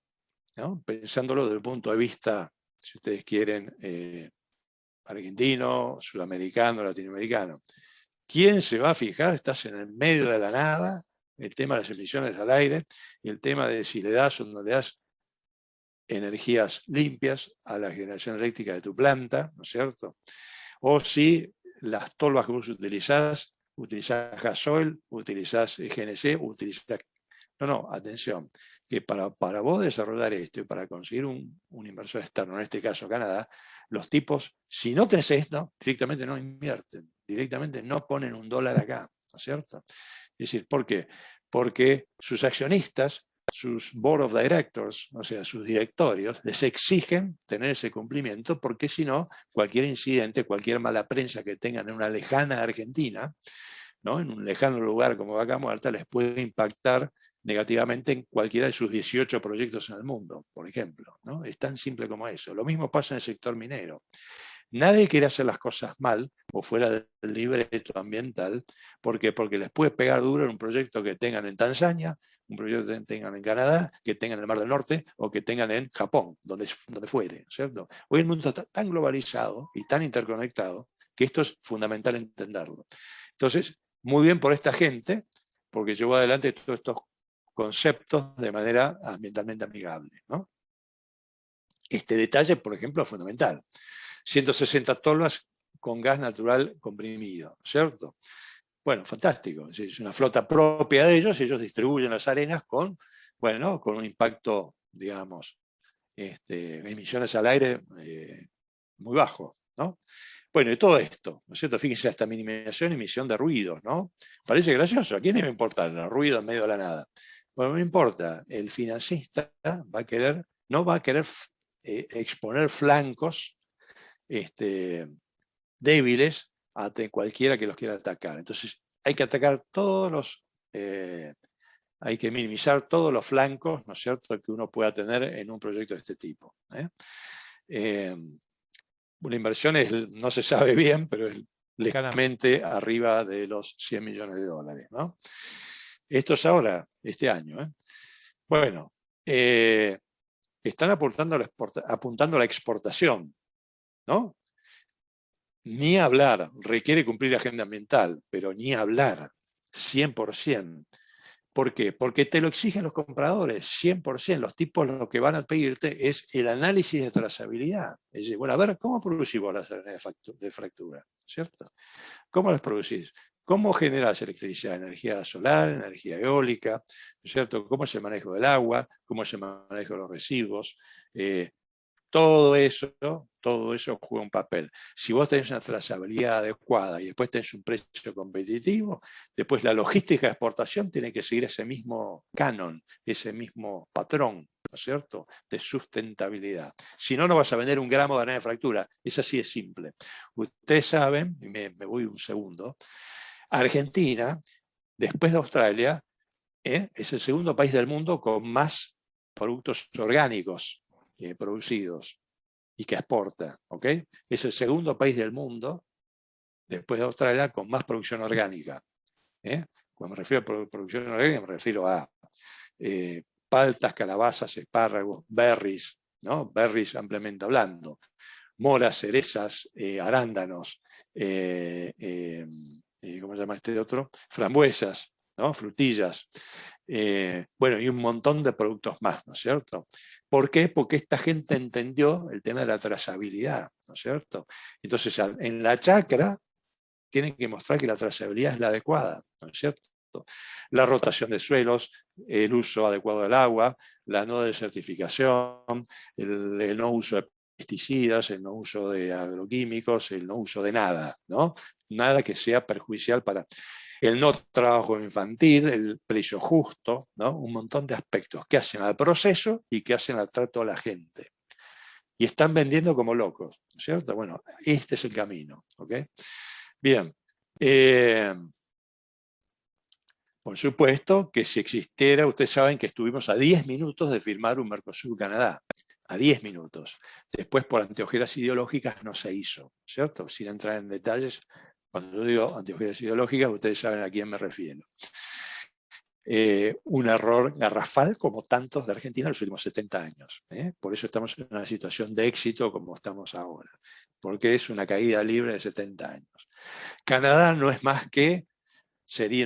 ¿no? Pensándolo desde el punto de vista, si ustedes quieren, argentino, sudamericano, latinoamericano. ¿Quién se va a fijar? Estás en el medio de la nada, el tema de las emisiones al aire y el tema de si le das o no le das energías limpias a la generación eléctrica de tu planta, ¿no es cierto? O si las tolvas que vos utilizás gasoil, utilizás GNC, utilizás... No, atención, que para vos desarrollar esto y para conseguir un inversor externo, en este caso Canadá, los tipos, si no tenés esto, directamente no invierten, directamente no ponen $1 acá, ¿no es cierto? Es decir, ¿por qué? Porque sus accionistas, sus board of directors, o sea, sus directorios, les exigen tener ese cumplimiento, porque si no, cualquier incidente, cualquier mala prensa que tengan en una lejana Argentina, ¿no? En un lejano lugar como Vaca Muerta, les puede impactar negativamente en cualquiera de sus 18 proyectos en el mundo, por ejemplo, ¿no? Es tan simple como eso. Lo mismo pasa en el sector minero. Nadie quiere hacer las cosas mal o fuera del libreto ambiental. ¿Por qué? Porque les puede pegar duro en un proyecto que tengan en Tanzania, un proyecto que tengan en Canadá, que tengan en el Mar del Norte o que tengan en Japón, donde fuere, ¿cierto? Hoy el mundo está tan globalizado y tan interconectado que esto es fundamental entenderlo. Entonces, muy bien por esta gente, porque llevó adelante todos estos conceptos de manera ambientalmente amigable, ¿no? Este detalle, por ejemplo, es fundamental. 160 tolvas con gas natural comprimido, ¿cierto? Bueno, fantástico. Es una flota propia de ellos distribuyen las arenas con, bueno, con un impacto, digamos, emisiones al aire muy bajo, ¿no? Bueno, y todo esto, ¿no es cierto? Fíjense, hasta minimización y emisión de ruidos, ¿no? Parece gracioso, ¿a quién le va a importar el ruido en medio de la nada? Bueno, no importa, el financista no va a querer exponer flancos débiles ante cualquiera que los quiera atacar. Entonces hay que atacar hay que minimizar todos los flancos, ¿no es cierto?, que uno pueda tener en un proyecto de este tipo. Una inversión no se sabe bien, pero es lejanamente arriba de los $100 millones, ¿no? Esto es ahora, este año. Bueno, están apuntando a la exportación, ¿no? Ni hablar, requiere cumplir la agenda ambiental, pero ni hablar, 100%. ¿Por qué? Porque te lo exigen los compradores, 100%. Los tipos lo que van a pedirte es el análisis de trazabilidad. Es decir, bueno, a ver, ¿cómo producís vos las arenas de fractura? ¿Cierto? ¿Cómo las producís? ¿Cómo generás electricidad? Energía solar, energía eólica, ¿cierto? ¿Cómo es el manejo del agua? ¿Cómo es el manejo de los residuos? Todo eso juega un papel. Si vos tenés una trazabilidad adecuada y después tenés un precio competitivo, después la logística de exportación tiene que seguir ese mismo canon, ese mismo patrón, ¿no es cierto?, de sustentabilidad. Si no, no vas a vender un gramo de arena de fractura. Es así de simple. Ustedes saben, y me voy un segundo, Argentina, después de Australia, es el segundo país del mundo con más productos orgánicos producidos y que exporta, ¿ok? Es el segundo país del mundo, después de Australia, con más producción orgánica. Cuando me refiero a producción orgánica, me refiero a paltas, calabazas, espárragos, berries, ¿no? Berries ampliamente hablando, moras, cerezas, arándanos, ¿cómo se llama este otro? Frambuesas, ¿no? Frutillas. Bueno, y un montón de productos más, ¿no es cierto? ¿Por qué? Porque esta gente entendió el tema de la trazabilidad, ¿no es cierto? Entonces, en la chacra tienen que mostrar que la trazabilidad es la adecuada, ¿no es cierto? La rotación de suelos, el uso adecuado del agua, la no desertificación, el no uso de pesticidas, el no uso de agroquímicos, el no uso de nada, ¿no? Nada que sea perjudicial para el no trabajo infantil, el precio justo, ¿no? Un montón de aspectos que hacen al proceso y que hacen al trato a la gente. Y están vendiendo como locos, ¿no es cierto? Bueno, este es el camino, ¿ok? Bien. Por supuesto que si existiera, ustedes saben que estuvimos a 10 minutos de firmar un Mercosur-Canadá, a 10 minutos. Después, por anteojeras ideológicas, no se hizo, ¿cierto? Sin entrar en detalles, cuando yo digo anteojeras ideológicas, ustedes saben a quién me refiero. Un error garrafal como tantos de Argentina en los últimos 70 años. Por eso estamos en una situación de éxito como estamos ahora, porque es una caída libre de 70 años. Canadá no es más que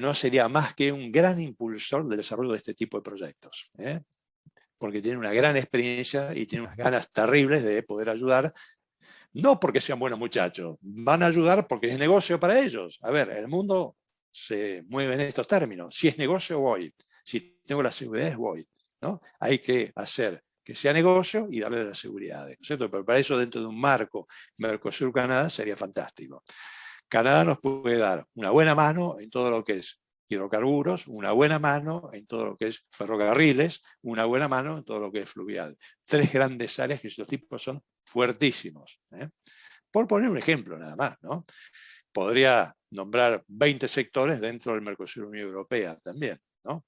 no sería más que un gran impulsor del desarrollo de este tipo de proyectos, porque tiene una gran experiencia y tiene unas ganas terribles de poder ayudar, no porque sean buenos muchachos, van a ayudar porque es negocio para ellos. A ver, el mundo se mueve en estos términos. Si es negocio, voy. Si tengo las seguridades, voy, ¿no? Hay que hacer que sea negocio y darle las seguridades, ¿no es cierto? Pero para eso, dentro de un marco Mercosur-Canadá, sería fantástico. Canadá nos puede dar una buena mano en todo lo que es hidrocarburos, una buena mano en todo lo que es ferrocarriles, una buena mano en todo lo que es fluvial. 3 grandes áreas que estos tipos son fuertísimos. Por poner un ejemplo nada más, ¿no? Podría nombrar 20 sectores dentro del Mercosur Unión Europea también, ¿no?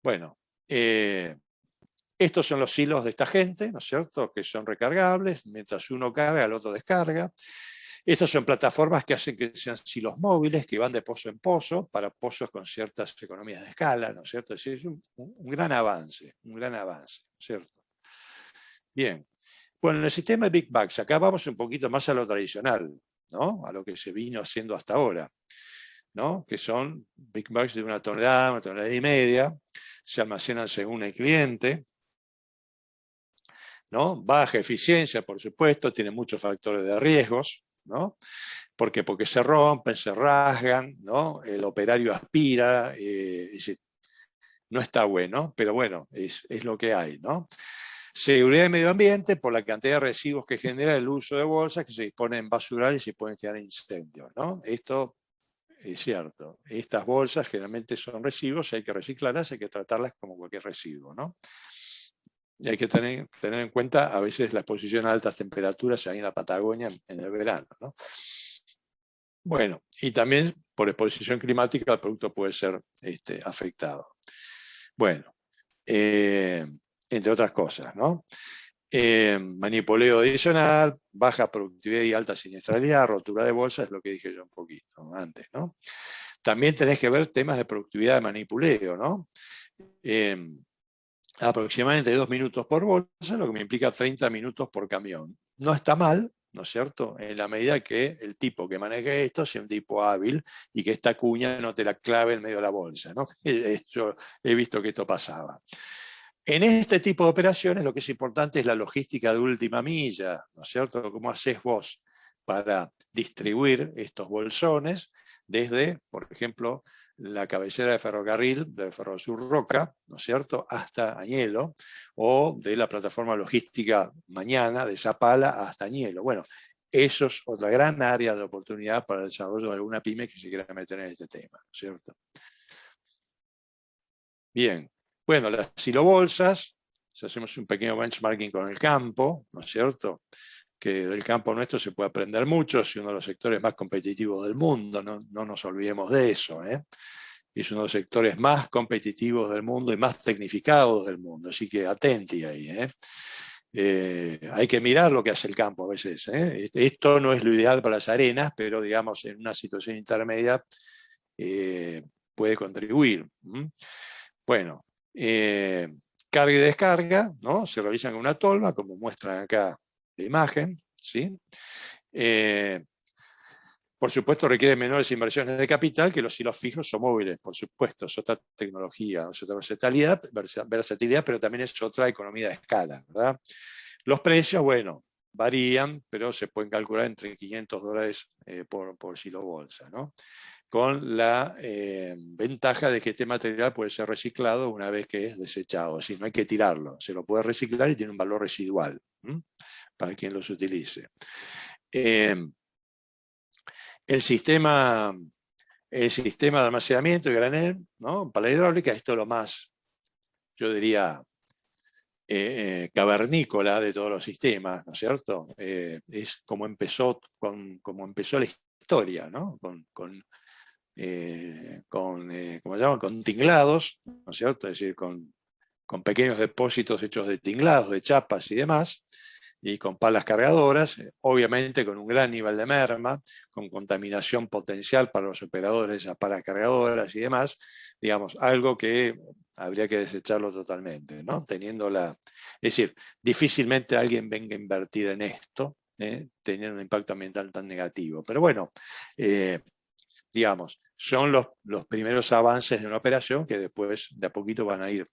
Bueno, estos son los hilos de esta gente, ¿no es cierto?, que son recargables, mientras uno carga, el otro descarga. Estas son plataformas que hacen que sean silos móviles, que van de pozo en pozo, para pozos con ciertas economías de escala, ¿no es cierto? Es decir, es un gran avance, ¿cierto? Bien. Bueno, en el sistema de Big Bags, acá vamos un poquito más a lo tradicional, ¿no? A lo que se vino haciendo hasta ahora, ¿no? Que son Big Bags de 1 tonelada, 1,5 toneladas, se almacenan según el cliente, ¿no? Baja eficiencia, por supuesto, tiene muchos factores de riesgos, ¿no? Porque se rompen, se rasgan, ¿no? El operario aspira, no está bueno, pero bueno, es lo que hay, ¿no? Seguridad y medio ambiente, por la cantidad de residuos que genera el uso de bolsas que se disponen en basurales y pueden generar incendios, ¿no? Esto es cierto. Estas bolsas generalmente son residuos, hay que reciclarlas, hay que tratarlas como cualquier residuo, ¿no? Y hay que tener en cuenta a veces la exposición a altas temperaturas ahí en la Patagonia en el verano, ¿no? Bueno, y también por exposición climática el producto puede ser afectado. Bueno, entre otras cosas, ¿no? Manipuleo adicional, baja productividad y alta siniestralidad, rotura de bolsa, es lo que dije yo un poquito antes, ¿no? También tenés que ver temas de productividad de manipuleo, ¿no? Aproximadamente 2 minutos por bolsa, lo que me implica 30 minutos por camión. No está mal, ¿no es cierto?, en la medida que el tipo que maneje esto sea un tipo hábil y que esta cuña no te la clave en medio de la bolsa, ¿no? Yo he visto que esto pasaba. En este tipo de operaciones lo que es importante es la logística de última milla, ¿no es cierto? ¿Cómo haces vos para distribuir estos bolsones desde, por ejemplo, la cabecera de ferrocarril de Ferrosur Roca, ¿no es cierto?, hasta Añelo, o de la plataforma logística Mañana de Zapala hasta Añelo? Bueno, eso es otra gran área de oportunidad para el desarrollo de alguna pyme que se quiera meter en este tema, ¿no es cierto? Bien, bueno, las silobolsas, si hacemos un pequeño benchmarking con el campo, ¿no es cierto?, que del campo nuestro se puede aprender mucho, es uno de los sectores más competitivos del mundo, no nos olvidemos de eso, es uno de los sectores más competitivos del mundo y más tecnificados del mundo, así que atenti ahí. Hay que mirar lo que hace el campo a veces. Esto no es lo ideal para las arenas, pero digamos en una situación intermedia puede contribuir. Bueno, carga y descarga, ¿no? Se realizan con una tolva, como muestran acá la imagen, ¿sí? Por supuesto, requiere menores inversiones de capital que los hilos fijos o móviles, por supuesto, es otra tecnología, es otra versatilidad, pero también es otra economía de escala, ¿verdad? Los precios, bueno, varían, pero se pueden calcular entre $500 por silo bolsa, ¿no? Con la ventaja de que este material puede ser reciclado una vez que es desechado, es decir, no hay que tirarlo, se lo puede reciclar y tiene un valor residual para quien los utilice. El sistema de almacenamiento de granel, ¿no? Para la hidráulica, esto es lo más, yo diría, cavernícola de todos los sistemas, ¿no es cierto? Es como empezó la historia, ¿no? ¿cómo se llama? Con tinglados, ¿no es cierto? Es decir, con pequeños depósitos hechos de tinglados, de chapas y demás, y con palas cargadoras, obviamente con un gran nivel de merma, con contaminación potencial para los operadores de esas palas cargadoras y demás, digamos, algo que habría que desecharlo totalmente, ¿no? Es decir, difícilmente alguien venga a invertir en esto, teniendo un impacto ambiental tan negativo. Pero bueno, digamos, son los primeros avances de una operación que después de a poquito van a ir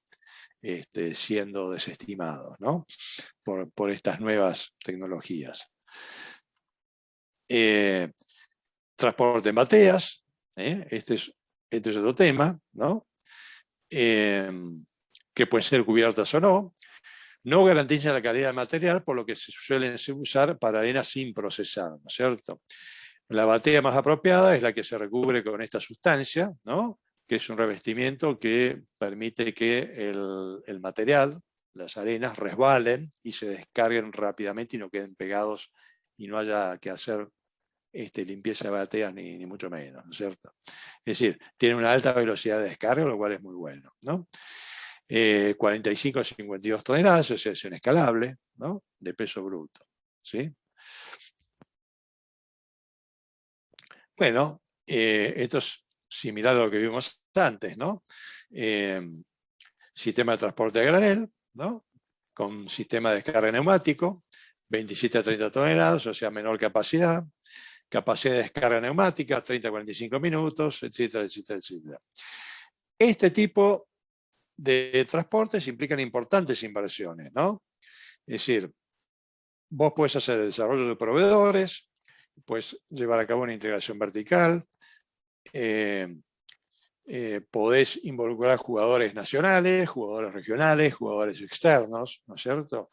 siendo desestimados, ¿no? por estas nuevas tecnologías. Transporte en bateas, este es otro tema, ¿no? Que pueden ser cubiertas o no. No garantiza la calidad del material, por lo que se suelen usar para arena sin procesar, ¿no es cierto? La batea más apropiada es la que se recubre con esta sustancia, ¿no? Que es un revestimiento que permite que el material, las arenas, resbalen y se descarguen rápidamente y no queden pegados y no haya que hacer limpieza de bateas ni mucho menos, ¿no es cierto? Es decir, tiene una alta velocidad de descarga, lo cual es muy bueno, ¿no? 45 a 52 toneladas, asociación escalable, ¿no? De peso bruto, ¿sí? Bueno, esto es similar a lo que vimos antes, ¿no? Sistema de transporte a granel, ¿no? Con sistema de descarga neumático, 27 a 30 toneladas, o sea, menor capacidad de descarga neumática, 30 a 45 minutos, etcétera, etcétera, etcétera. Este tipo de transportes implican importantes inversiones, ¿no? Es decir, vos puedes hacer el desarrollo de proveedores, puedes llevar a cabo una integración vertical, podés involucrar jugadores nacionales, jugadores regionales, jugadores externos, ¿no es cierto?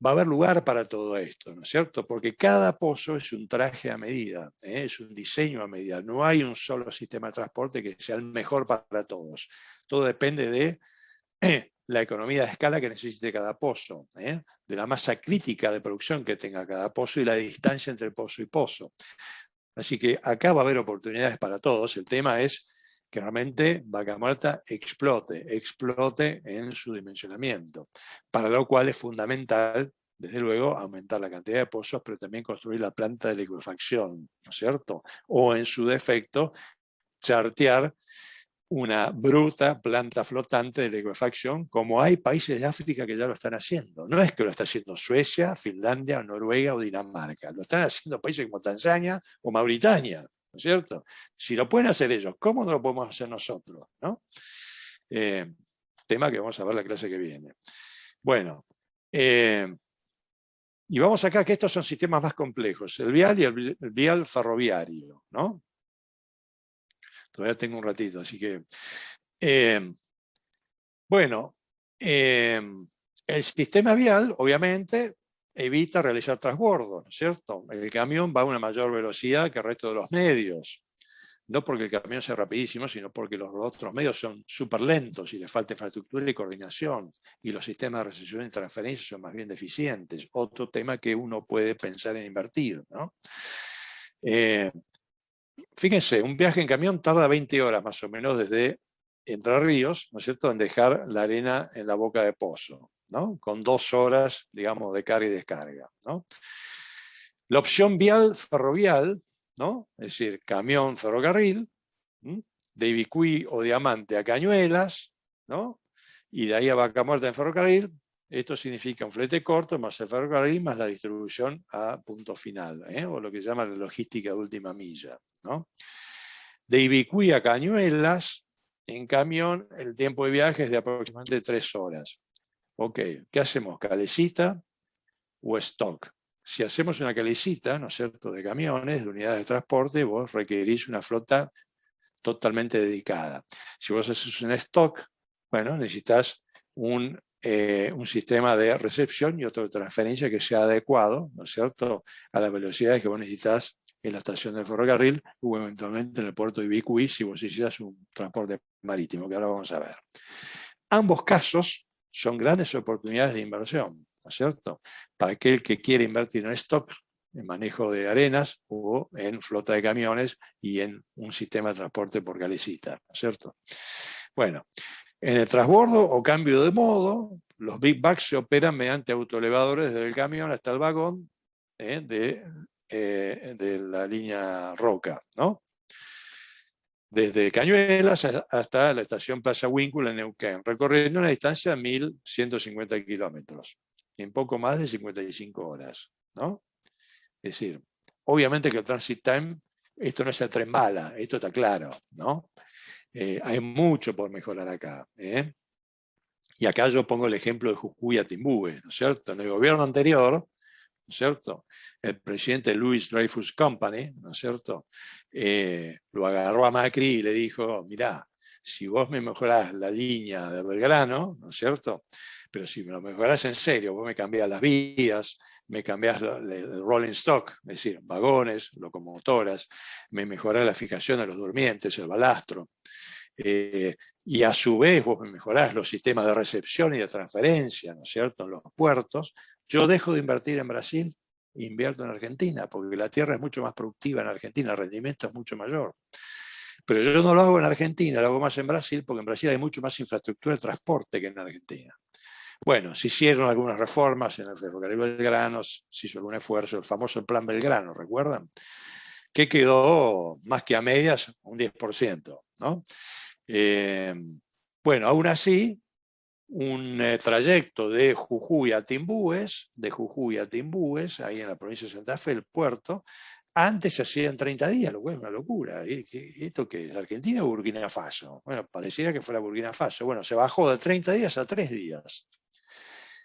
Va a haber lugar para todo esto, ¿no es cierto? Porque cada pozo es un traje a medida, es un diseño a medida. No hay un solo sistema de transporte que sea el mejor para todos. Todo depende de la economía de escala que necesite cada pozo, de la masa crítica de producción que tenga cada pozo y la distancia entre pozo y pozo. Así que acá va a haber oportunidades para todos. El tema es que realmente Vaca Muerta explote en su dimensionamiento, para lo cual es fundamental, desde luego, aumentar la cantidad de pozos, pero también construir la planta de liquefacción, ¿no es cierto? O en su defecto, chartear una bruta planta flotante de liquefacción, como hay países de África que ya lo están haciendo. No es que lo está haciendo Suecia, Finlandia, Noruega o Dinamarca. Lo están haciendo países como Tanzania o Mauritania, ¿no es cierto? Si lo pueden hacer ellos, ¿cómo no lo podemos hacer nosotros? ¿No? Tema que vamos a ver la clase que viene. Bueno, y vamos acá que estos son sistemas más complejos, el vial y el vial ferroviario, ¿no? Todavía tengo un ratito, así que... bueno, el sistema vial, obviamente, evita realizar transbordos, ¿no es cierto? El camión va a una mayor velocidad que el resto de los medios. No porque el camión sea rapidísimo, sino porque los otros medios son súper lentos y les falta infraestructura y coordinación. Y los sistemas de recepción y transferencia son más bien deficientes. Otro tema que uno puede pensar en invertir, ¿no? Fíjense, un viaje en camión tarda 20 horas más o menos desde Entre Ríos, ¿no es cierto?, en dejar la arena en la boca de pozo, ¿no? Con 2 horas, digamos, de carga y descarga, ¿no? La opción vial ferrovial, ¿no? Es decir, camión ferrocarril, de Ibicuí o Diamante a Cañuelas, ¿no? Y de ahí a Vaca Muerta en ferrocarril, Esto significa un flete corto más el ferrocarril más la distribución a punto final, o lo que se llama la logística de última milla, ¿no? De Ibicuí a Cañuelas, en camión, el tiempo de viaje es de aproximadamente 3 horas. Ok, ¿qué hacemos? ¿Calecita o stock? Si hacemos una calecita, ¿no es cierto?, de camiones, de unidades de transporte, vos requerís una flota totalmente dedicada. Si vos haces un stock, bueno, necesitas un sistema de recepción y otro de transferencia que sea adecuado, ¿no es cierto?, a las velocidades que vos necesitas en la estación del ferrocarril o eventualmente en el puerto de Ibicuí si vos necesitas un transporte marítimo, que ahora vamos a ver. Ambos casos son grandes oportunidades de inversión, ¿no es cierto?, para aquel que quiere invertir en stock, en manejo de arenas o en flota de camiones y en un sistema de transporte por calecita, ¿no es cierto? Bueno, en el transbordo o cambio de modo, los big bags se operan mediante autoelevadores desde el camión hasta el vagón de la línea Roca, ¿no? Desde Cañuelas hasta la estación Plaza Winkle en Neuquén, recorriendo una distancia de 1.150 kilómetros, en poco más de 55 horas, ¿no? Es decir, obviamente que el transit time, esto no es el tren bala, esto está claro, ¿no? Hay mucho por mejorar acá, Y acá yo pongo el ejemplo de Jujuy a Timbúes, ¿no es cierto? En el gobierno anterior, ¿no es cierto?, el presidente Louis Dreyfus Company, ¿no es cierto?, lo agarró a Macri y le dijo, mirá, si vos me mejorás la línea de Belgrano, ¿no es cierto?, pero si me lo mejorás en serio, vos me cambiás las vías, me cambiás el rolling stock, es decir, vagones, locomotoras, me mejorás la fijación de los durmientes, el balastro, y a su vez vos me mejorás los sistemas de recepción y de transferencia, ¿no es cierto?, en los puertos, yo dejo de invertir en Brasil e invierto en Argentina, porque la tierra es mucho más productiva en Argentina, el rendimiento es mucho mayor. Pero yo no lo hago en Argentina, lo hago más en Brasil, porque en Brasil hay mucho más infraestructura de transporte que en Argentina. Bueno, se hicieron algunas reformas en el ferrocarril Belgrano, se hizo algún esfuerzo, el famoso Plan Belgrano, ¿recuerdan? Que quedó más que a medias, un 10%, ¿no? Bueno, aún así, un trayecto de Jujuy a Timbúes, ahí en la provincia de Santa Fe, el puerto, antes se hacía en 30 días, lo cual es una locura. ¿Esto qué es? ¿Argentina o Burkina Faso? Bueno, pareciera que fuera Burkina Faso. Bueno, se bajó de 30 días a 3 días.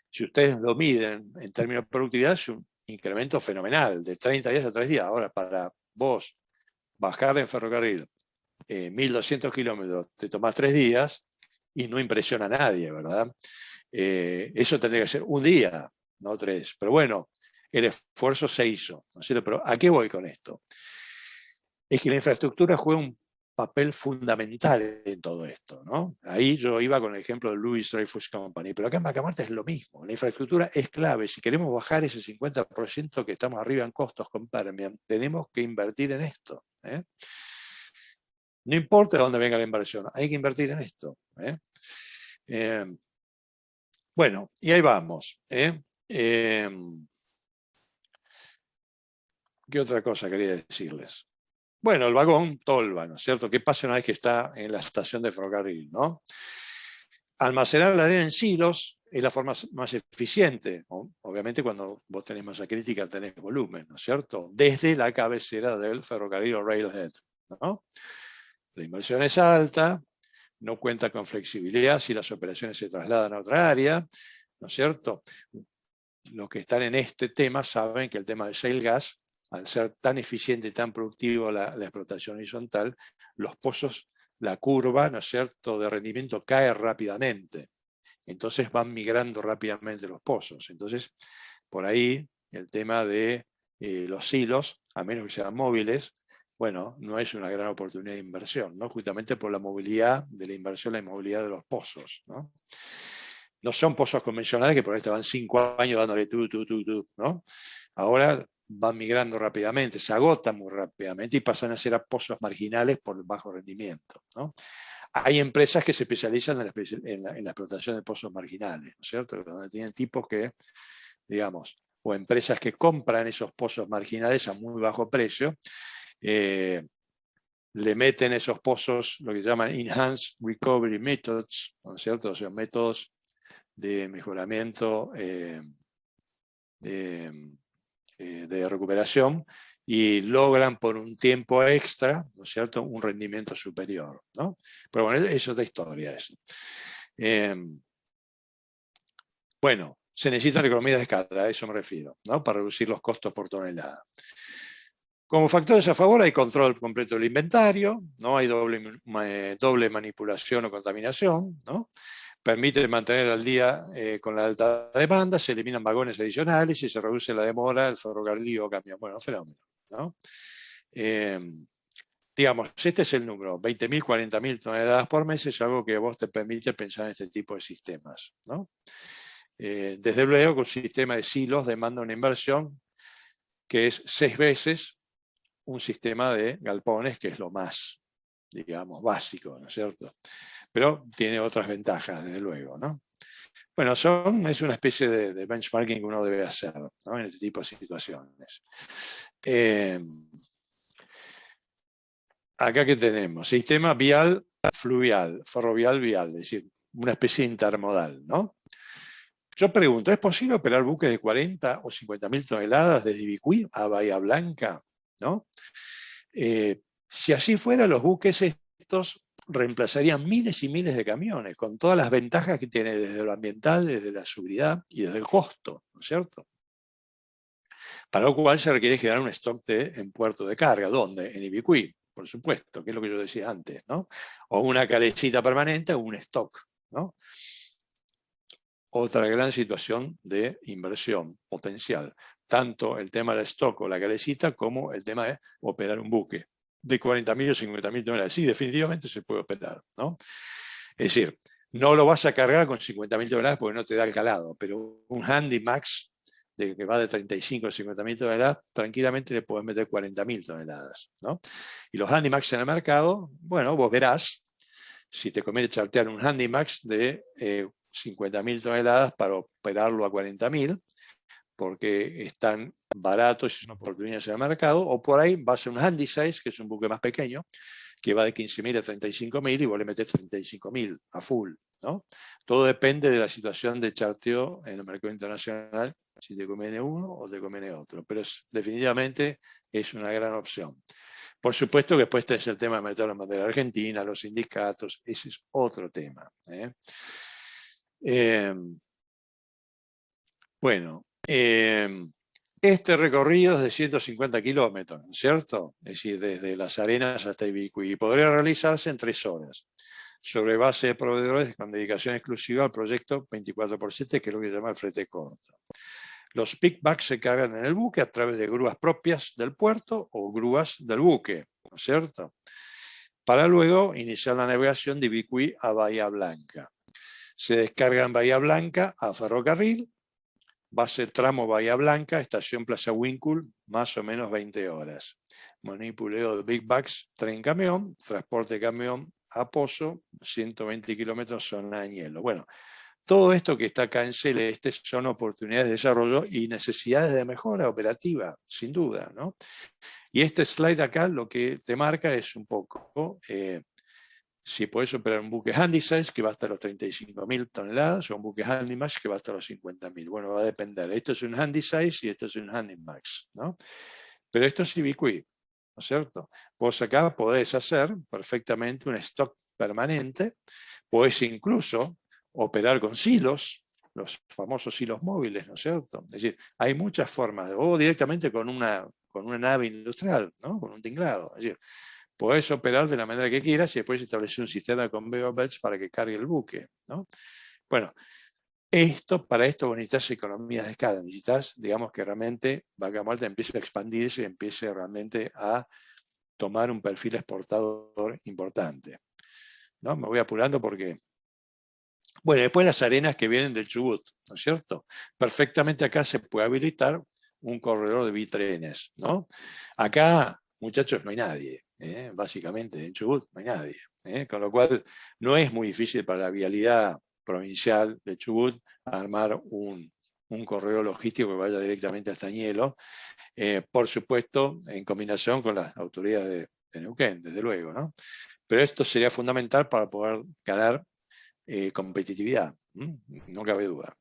Si ustedes lo miden en términos de productividad, es un incremento fenomenal, de 30 días a 3 días. Ahora, para vos bajar en ferrocarril 1.200 kilómetros, te tomás 3 días y no impresiona a nadie, ¿verdad? Eso tendría que ser un día, no 3. Pero bueno, el esfuerzo se hizo, ¿no es cierto? Pero ¿a qué voy con esto? Es que la infraestructura juega un papel fundamental en todo esto, ¿no? Ahí yo iba con el ejemplo de Louis Dreyfus Company, pero acá en Vaca Muerta es lo mismo. La infraestructura es clave. Si queremos bajar ese 50% que estamos arriba en costos con Permian, tenemos que invertir en esto, No importa de dónde venga la inversión, hay que invertir en esto. Bueno, y ahí vamos. ¿Qué otra cosa quería decirles? Bueno, el vagón tolva, ¿no es cierto? ¿Qué pasa una vez que está en la estación de ferrocarril, ¿no? Almacenar la arena en silos es la forma más eficiente. Obviamente cuando vos tenés masa crítica tenés volumen, ¿no es cierto? Desde la cabecera del ferrocarril o railhead, ¿no? La inversión es alta, no cuenta con flexibilidad si las operaciones se trasladan a otra área, ¿no es cierto? Los que están en este tema saben que el tema del shale gas, al ser tan eficiente y tan productivo la explotación horizontal, los pozos, la curva, ¿no es cierto?, de rendimiento cae rápidamente. Entonces van migrando rápidamente los pozos. Entonces, por ahí, el tema de los silos, a menos que sean móviles, bueno, no es una gran oportunidad de inversión, ¿no? Justamente por la movilidad de la inversión, la movilidad de los pozos, ¿no? No son pozos convencionales que por ahí estaban 5 años dándole ¿no? Ahora van migrando rápidamente, se agotan muy rápidamente y pasan a ser pozos marginales por bajo rendimiento, ¿no? Hay empresas que se especializan en la explotación de pozos marginales, ¿no es cierto? Donde tienen tipos que, digamos, o empresas que compran esos pozos marginales a muy bajo precio, le meten esos pozos, lo que llaman Enhanced Recovery Methods, ¿no es cierto? O sea, métodos de mejoramiento de recuperación y logran por un tiempo extra, ¿no es cierto?, un rendimiento superior, ¿no? Pero bueno, eso es de historia eso. Bueno, se necesita economía de escala, a eso me refiero, ¿no?, para reducir los costos por tonelada. Como factores a favor hay control completo del inventario, no hay doble manipulación o contaminación, ¿no? Permite mantener al día con la alta demanda, se eliminan vagones adicionales y se reduce la demora del ferrocarril o camión. Bueno, fenómeno, ¿no? Digamos, este es el número, 20.000, 40.000 toneladas por mes, es algo que a vos te permite pensar en este tipo de sistemas, ¿no? Desde luego que un sistema de silos demanda una inversión que es 6 veces un sistema de galpones, que es lo más, digamos, básico, ¿no es cierto? Pero tiene otras ventajas, desde luego, ¿no? Bueno, es una especie de benchmarking que uno debe hacer, ¿no?, en este tipo de situaciones. Acá que tenemos, sistema vial fluvial, ferrovial vial, es decir, una especie intermodal, ¿no? Yo pregunto, ¿es posible operar buques de 40 o 50.000 toneladas desde Ibicuí a Bahía Blanca, ¿no? Si así fuera, los buques estos reemplazarían miles y miles de camiones, con todas las ventajas que tiene desde lo ambiental, desde la seguridad y desde el costo, ¿no es cierto? Para lo cual se requiere generar un stock en puerto de carga. ¿Dónde? En Ibicuí, por supuesto, que es lo que yo decía antes, ¿no? O una calecita permanente o un stock, ¿no? Otra gran situación de inversión potencial. Tanto el tema del stock o la calecita como el tema de operar un buque de 40.000 o 50.000 toneladas. Sí, definitivamente se puede operar, ¿no? Es decir, no lo vas a cargar con 50.000 toneladas porque no te da el calado, pero un Handy Max que va de 35 a 50.000 toneladas, tranquilamente le puedes meter 40.000 toneladas, ¿no? Y los Handy Max en el mercado, bueno, vos verás si te conviene chartear un Handy Max de 50.000 toneladas para operarlo a 40.000, porque están baratos y son oportunidades en el mercado, o por ahí va a ser un Handy Size, que es un buque más pequeño, que va de 15.000 a 35.000 y vos le metés 35.000 a full, ¿no? Todo depende de la situación de charteo en el mercado internacional, si te conviene uno o te conviene otro, pero definitivamente es una gran opción. Por supuesto que después tenés el tema de meterlo en bandera argentina, los sindicatos, ese es otro tema. Bueno, este recorrido es de 150 kilómetros, ¿no es cierto? Es decir, desde Las Arenas hasta Ibicuí, y podría realizarse en 3 horas, sobre base de proveedores con dedicación exclusiva al proyecto 24/7, que es lo que se llama el flete corto. Los pickbacks se cargan en el buque a través de grúas propias del puerto o grúas del buque, ¿no es cierto?, para luego iniciar la navegación de Ibicuí a Bahía Blanca. Se descarga en Bahía Blanca a ferrocarril, base tramo Bahía Blanca, estación Plaza Winkle, más o menos 20 horas. Manipuleo de Big Bags, tren camión, transporte camión a Pozo, 120 kilómetros zona Añelo. Bueno, todo esto que está acá en celeste son oportunidades de desarrollo y necesidades de mejora operativa, sin duda, ¿no? Y este slide acá lo que te marca es un poco si podés operar un buque Handysize que va hasta los 35.000 toneladas o un buque Handymax que va hasta los 50.000. Bueno, va a depender. Esto es un Handysize y esto es un Handymax, ¿no? Pero esto es Ibicuí, ¿no es cierto? Vos acá podés hacer perfectamente un stock permanente, podés incluso operar con silos, los famosos silos móviles, ¿no es cierto? Es decir, hay muchas formas, o directamente con una nave industrial, ¿no?, con un tinglado. Es decir, podés operar de la manera que quieras y después establecer un sistema de conveyor belts para que cargue el buque, ¿no? Bueno, para esto vos necesitas economías de escala, necesitas, digamos, que realmente Vaca Muerta empiece a expandirse y empiece realmente a tomar un perfil exportador importante, ¿no? Me voy apurando porque... Bueno, después las arenas que vienen del Chubut, ¿no es cierto? Perfectamente acá se puede habilitar un corredor de bitrenes, ¿no? Acá, muchachos, no hay nadie, básicamente en Chubut no hay nadie, con lo cual no es muy difícil para la vialidad provincial de Chubut armar un corredor logístico que vaya directamente hasta Añelo, por supuesto en combinación con las autoridades de Neuquén, desde luego, ¿no? Pero esto sería fundamental para poder ganar competitividad, No cabe duda.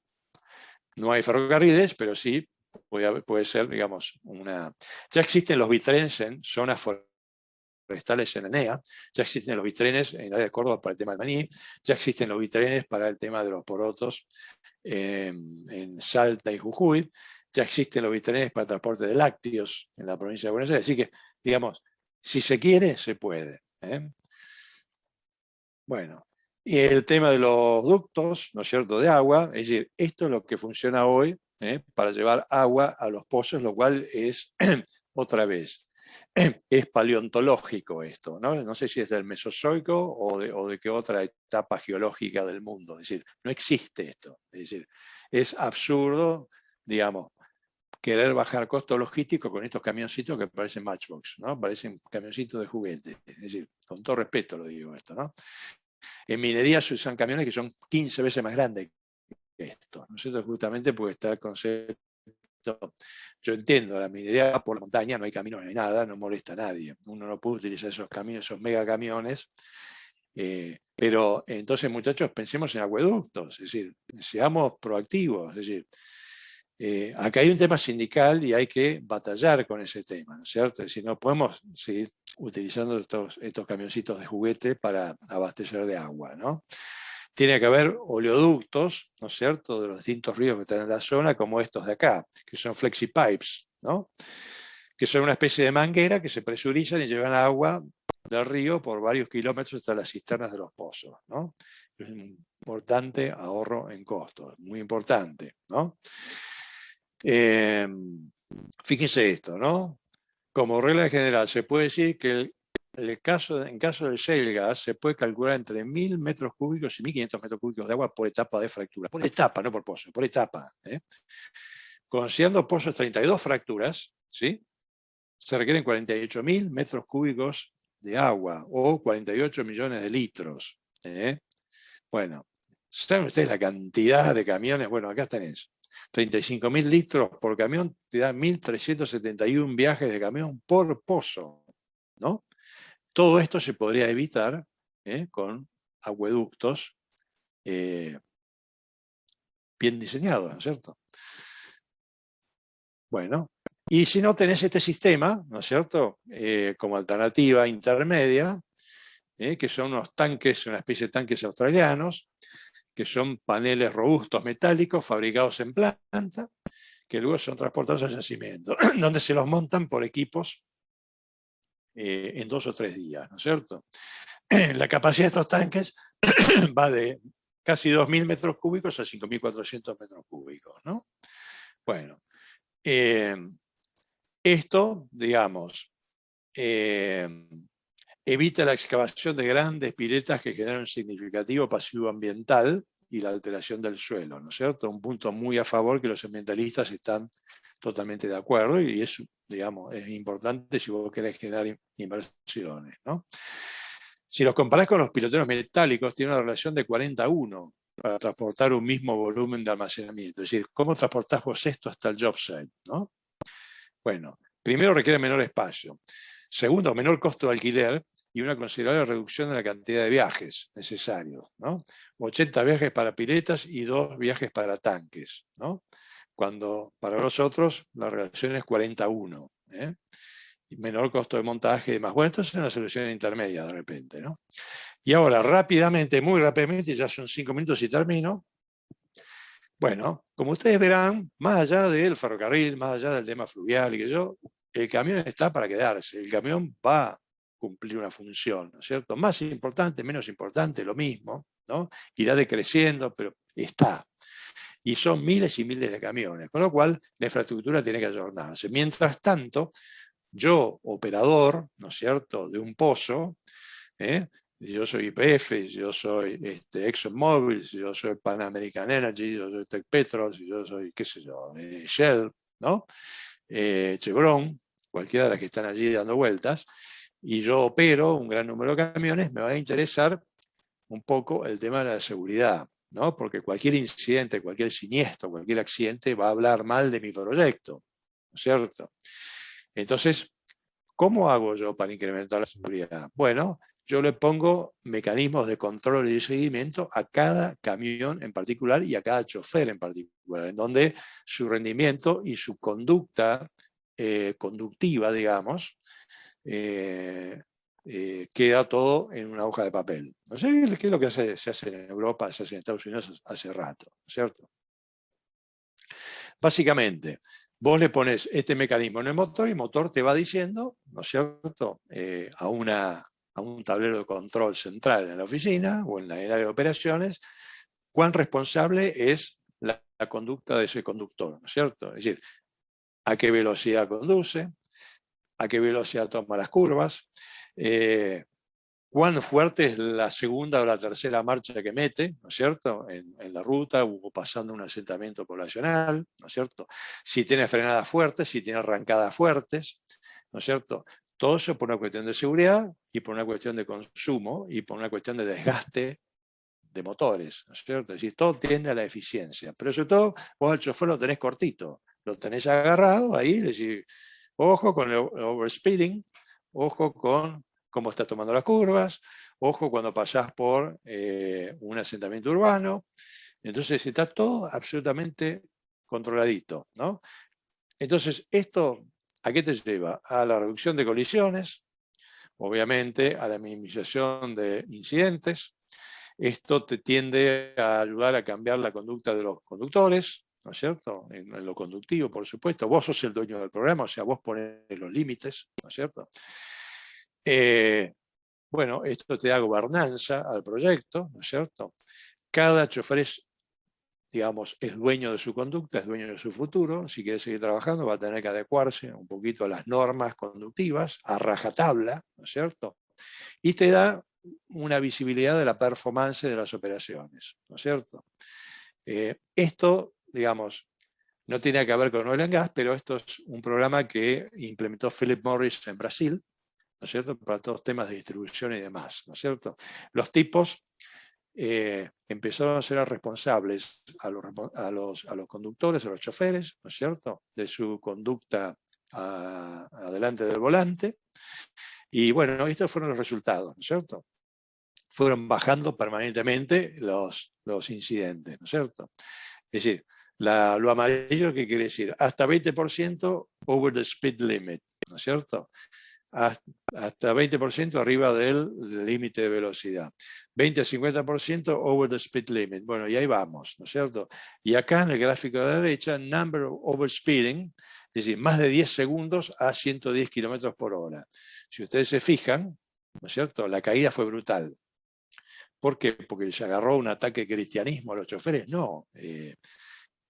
No hay ferrocarriles, pero sí puede ser, digamos, Ya existen los bitrenes en zonas forestales en Enea, ya existen los bitrenes en el área de Córdoba para el tema del maní, ya existen los bitrenes para el tema de los porotos en Salta y Jujuy, ya existen los bitrenes para el transporte de lácteos en la provincia de Buenos Aires. Así que, digamos, si se quiere, se puede. Bueno, y el tema de los ductos, ¿no es cierto?, de agua, es decir, esto es lo que funciona hoy para llevar agua a los pozos, lo cual es, otra vez, es paleontológico esto, ¿no? No sé si es del Mesozoico o de qué otra etapa geológica del mundo. Es decir, no existe esto. Es decir, es absurdo, digamos, querer bajar costo logístico con estos camioncitos que parecen Matchbox, ¿no? Parecen camioncitos de juguete. Es decir, con todo respeto lo digo esto, ¿no? En minería se usan camiones que son 15 veces más grandes que estos, ¿no es cierto? Justamente porque está el concepto. Yo entiendo, la minería por la montaña no hay caminos, no hay nada, no molesta a nadie. Uno no puede utilizar esos camiones, esos megacamiones. Pero entonces, muchachos, pensemos en acueductos, es decir, seamos proactivos, es decir, acá hay un tema sindical y hay que batallar con ese tema, ¿no es cierto? Es decir, no podemos seguir utilizando estos camioncitos de juguete para abastecer de agua, ¿no? Tiene que haber oleoductos, ¿no es cierto?, de los distintos ríos que están en la zona, como estos de acá, que son flexipipes, ¿no?, que son una especie de manguera que se presurizan y llevan agua del río por varios kilómetros hasta las cisternas de los pozos, ¿no? Es un importante ahorro en costos, muy importante, ¿no? Fíjense esto, ¿no? Como regla general, se puede decir que en caso del shale gas se puede calcular entre 1.000 metros cúbicos y 1.500 metros cúbicos de agua por etapa de fractura. Por etapa, no por pozo, por etapa. Considerando pozos 32 fracturas, ¿sí?, se requieren 48.000 metros cúbicos de agua o 48 millones de litros. Bueno, ¿saben ustedes la cantidad de camiones? Bueno, acá tenés. 35.000 litros por camión te da 1.371 viajes de camión por pozo, ¿no? Todo esto se podría evitar con acueductos bien diseñados, ¿no es cierto? Bueno, y si no tenés este sistema, ¿no es cierto?, como alternativa intermedia, que son unos tanques, una especie de tanques australianos, que son paneles robustos metálicos fabricados en planta, que luego son transportados al yacimiento, donde se los montan por equipos en 2 o 3 días, ¿no es cierto? La capacidad de estos tanques va de casi 2.000 metros cúbicos a 5.400 metros cúbicos, ¿no? Bueno, esto, digamos, evita la excavación de grandes piletas que generan un significativo pasivo ambiental y la alteración del suelo, ¿no es cierto? Un punto muy a favor que los ambientalistas están totalmente de acuerdo y es, digamos, es importante si vos querés generar inversiones, ¿no? Si los comparás con los piloteros metálicos, tiene una relación de 40-1 para transportar un mismo volumen de almacenamiento. Es decir, ¿cómo transportás vos esto hasta el job site, ¿no? Bueno, primero requiere menor espacio. Segundo, menor costo de alquiler y una considerable reducción de la cantidad de viajes necesarios, ¿no? 80 viajes para piletas y 2 viajes para tanques, ¿no? Cuando para nosotros la relación es 40-1. Y menor costo de montaje y demás. Bueno, esto es una solución intermedia de repente, ¿no? Y ahora, rápidamente, muy rápidamente, ya son 5 minutos y termino. Bueno, como ustedes verán, más allá del ferrocarril, más allá del tema fluvial y que yo, el camión está para quedarse. El camión va a cumplir una función, ¿no es cierto? Más importante, menos importante, lo mismo, ¿no? Irá decreciendo, pero está. Y son miles y miles de camiones, con lo cual la infraestructura tiene que ayornarse. Mientras tanto, yo, operador, ¿no es cierto?, de un pozo, yo soy YPF, yo soy ExxonMobil, yo soy Pan American Energy, yo soy Tecpetros, yo soy, qué sé yo, Shell, ¿no? Chevron, cualquiera de las que están allí dando vueltas, y yo opero un gran número de camiones, me va a interesar un poco el tema de la seguridad, ¿no? Porque cualquier incidente, cualquier siniestro, cualquier accidente va a hablar mal de mi proyecto, ¿no es cierto? Entonces, ¿cómo hago yo para incrementar la seguridad? Bueno, yo le pongo mecanismos de control y de seguimiento a cada camión en particular y a cada chofer en particular, en donde su rendimiento y su conducta conductiva, digamos, queda todo en una hoja de papel. No sé qué es lo que se hace en Europa, se hace en Estados Unidos hace rato, ¿cierto? Básicamente, vos le pones este mecanismo en el motor y el motor te va diciendo, ¿no es cierto?, a un tablero de control central en la oficina o en el área de operaciones, cuán responsable es la conducta de ese conductor, ¿no es cierto? Es decir, a qué velocidad conduce, a qué velocidad toma las curvas, cuán fuerte es la segunda o la tercera marcha que mete, ¿no es cierto?, en la ruta o pasando un asentamiento poblacional, ¿no es cierto?, si tiene frenadas fuertes, si tiene arrancadas fuertes, ¿no es cierto? Todo eso por una cuestión de seguridad y por una cuestión de consumo y por una cuestión de desgaste de motores, ¿no es cierto? Es decir, todo tiende a la eficiencia, pero sobre todo vos al chofer lo tenés cortito, lo tenés agarrado ahí, le decís, ojo con el overspeeding, ojo con cómo está tomando las curvas, ojo cuando pasás por un asentamiento urbano. Entonces está todo absolutamente controladito, ¿no? Entonces, ¿esto a qué te lleva? A la reducción de colisiones, obviamente a la minimización de incidentes. Esto te tiende a ayudar a cambiar la conducta de los conductores, ¿no es cierto? En lo conductivo, por supuesto. Vos sos el dueño del programa, o sea, vos ponés los límites, ¿no es cierto? Bueno, esto te da gobernanza al proyecto, ¿no es cierto? Cada chofer es, digamos, es dueño de su conducta, es dueño de su futuro. Si quiere seguir trabajando, va a tener que adecuarse un poquito a las normas conductivas, a rajatabla, ¿no es cierto? Y te da una visibilidad de la performance de las operaciones, ¿no es cierto? Esto, digamos, no tiene que ver con oil and gas, pero esto es un programa que implementó Philip Morris en Brasil, ¿no es cierto?, para todos temas de distribución y demás, ¿no es cierto? Los tipos empezaron a ser responsables a los conductores, a los choferes, ¿no es cierto?, de su conducta adelante del volante. Y bueno, estos fueron los resultados, ¿no es cierto? Fueron bajando permanentemente los incidentes, ¿no es cierto? Es decir, lo amarillo, ¿qué quiere decir? Hasta 20% over the speed limit, ¿no es cierto? Hasta 20% arriba del límite de velocidad. 20 a 50% over the speed limit. Bueno, y ahí vamos, ¿no es cierto? Y acá en el gráfico de la derecha, number of overspeeding, es decir, más de 10 segundos a 110 kilómetros por hora. Si ustedes se fijan, ¿no es cierto?, la caída fue brutal. ¿Por qué? ¿Porque se agarró un ataque de cristianismo a los choferes? No,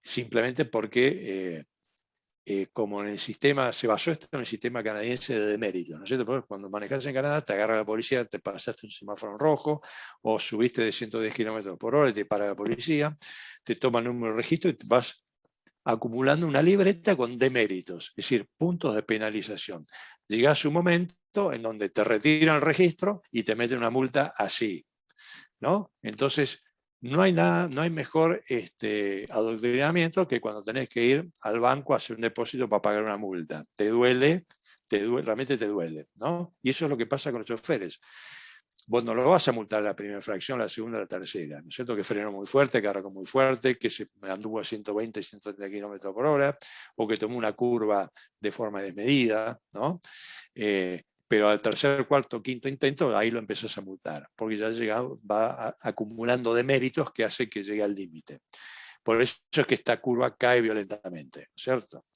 simplemente porque como en el sistema, se basó esto en el sistema canadiense de demérito, ¿no es cierto? Porque cuando manejas en Canadá, te agarra la policía, te pasaste un semáforo en rojo, o subiste de 110 kilómetros por hora y te para la policía, te toma el número de registro y te vas acumulando una libreta con deméritos, es decir, puntos de penalización. Llegás a un momento en donde te retiran el registro y te meten una multa así, ¿no? Entonces, no hay mejor adoctrinamiento que cuando tenés que ir al banco a hacer un depósito para pagar una multa. Te duele, realmente te duele, ¿no? Y eso es lo que pasa con los choferes. Vos no lo vas a multar la primera infracción, la segunda, la tercera, ¿no es cierto? Que frenó muy fuerte, que arrancó muy fuerte, que se anduvo a 120, 130 kilómetros por hora, o que tomó una curva de forma desmedida, ¿no? Pero al tercer, cuarto, quinto intento, ahí lo empezás a multar, porque ya va acumulando deméritos que hace que llegue al límite. Por eso es que esta curva cae violentamente, ¿cierto?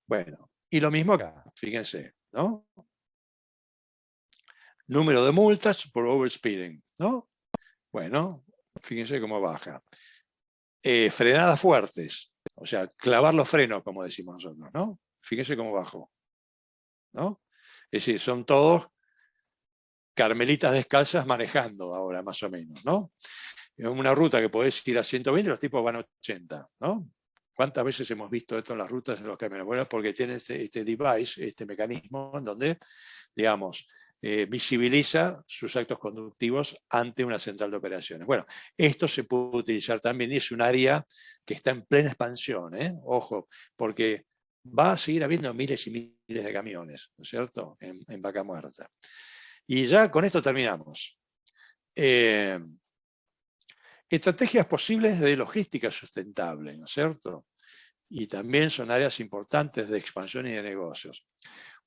Bueno, y lo mismo acá, fíjense, ¿no? Número de multas por overspeeding, ¿no? Bueno, fíjense cómo baja. Frenadas fuertes, o sea, clavar los frenos, como decimos nosotros, ¿no? Fíjense cómo bajó, ¿no? Es decir, son todos carmelitas descalzas manejando ahora, más o menos, ¿no? En una ruta que podés ir a 120, los tipos van a 80, ¿no? ¿Cuántas veces hemos visto esto en las rutas en los camiones? Bueno, porque tiene este device, este mecanismo en donde, digamos, visibiliza sus actos conductivos ante una central de operaciones. Bueno, esto se puede utilizar también y es un área que está en plena expansión, ojo, porque va a seguir habiendo miles y miles de camiones, ¿no es cierto?, en Vaca Muerta. Y ya con esto terminamos. Estrategias posibles de logística sustentable, ¿no es cierto? Y también son áreas importantes de expansión y de negocios.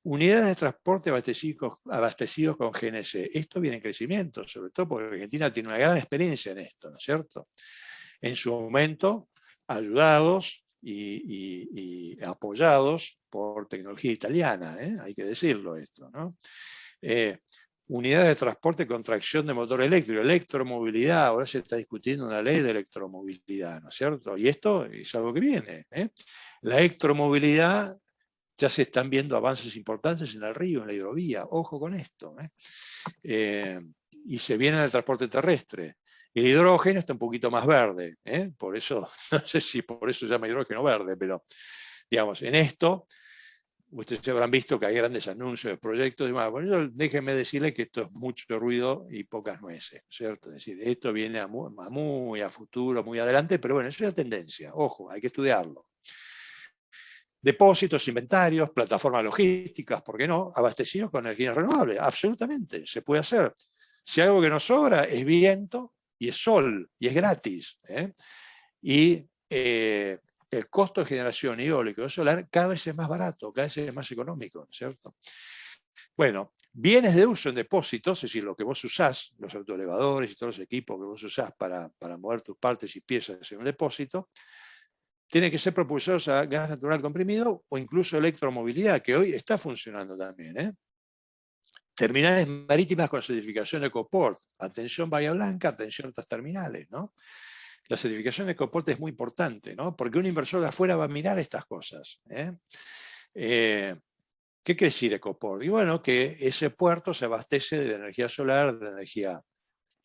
Unidades de transporte abastecidos con GNC. Esto viene en crecimiento, sobre todo porque Argentina tiene una gran experiencia en esto, ¿no es cierto? En su momento, ayudados y apoyados por tecnología italiana, hay que decirlo esto, ¿no? Unidades de transporte con tracción de motor eléctrico, electromovilidad, ahora se está discutiendo una ley de electromovilidad, ¿no es cierto? Y esto es algo que viene. La electromovilidad, ya se están viendo avances importantes en el río, en la hidrovía, ojo con esto. Y se viene en el transporte terrestre. El hidrógeno está un poquito más verde, por eso, no sé si por eso se llama hidrógeno verde, pero digamos, en esto, ustedes habrán visto que hay grandes anuncios de proyectos y demás. Bueno, déjenme decirles que esto es mucho ruido y pocas nueces, ¿cierto? Es decir, esto viene muy a futuro, muy adelante, pero bueno, eso es la tendencia, ojo, hay que estudiarlo. Depósitos, inventarios, plataformas logísticas, ¿por qué no? Abastecidos con energía renovable, absolutamente, se puede hacer. Si algo que nos sobra es viento y es sol, y es gratis. Y el costo de generación eólica o solar cada vez es más barato, cada vez es más económico, ¿cierto? Bueno, bienes de uso en depósitos, es decir, lo que vos usás, los autoelevadores y todos los equipos que vos usás para mover tus partes y piezas en un depósito, tienen que ser propulsados a gas natural comprimido o incluso electromovilidad, que hoy está funcionando también. Terminales marítimas con certificación Ecoport. Atención Bahía Blanca, atención a estas terminales, ¿no? La certificación de Ecoport es muy importante, ¿no? Porque un inversor de afuera va a mirar estas cosas. ¿Qué quiere decir Ecoport? Y bueno, que ese puerto se abastece de energía solar, de energía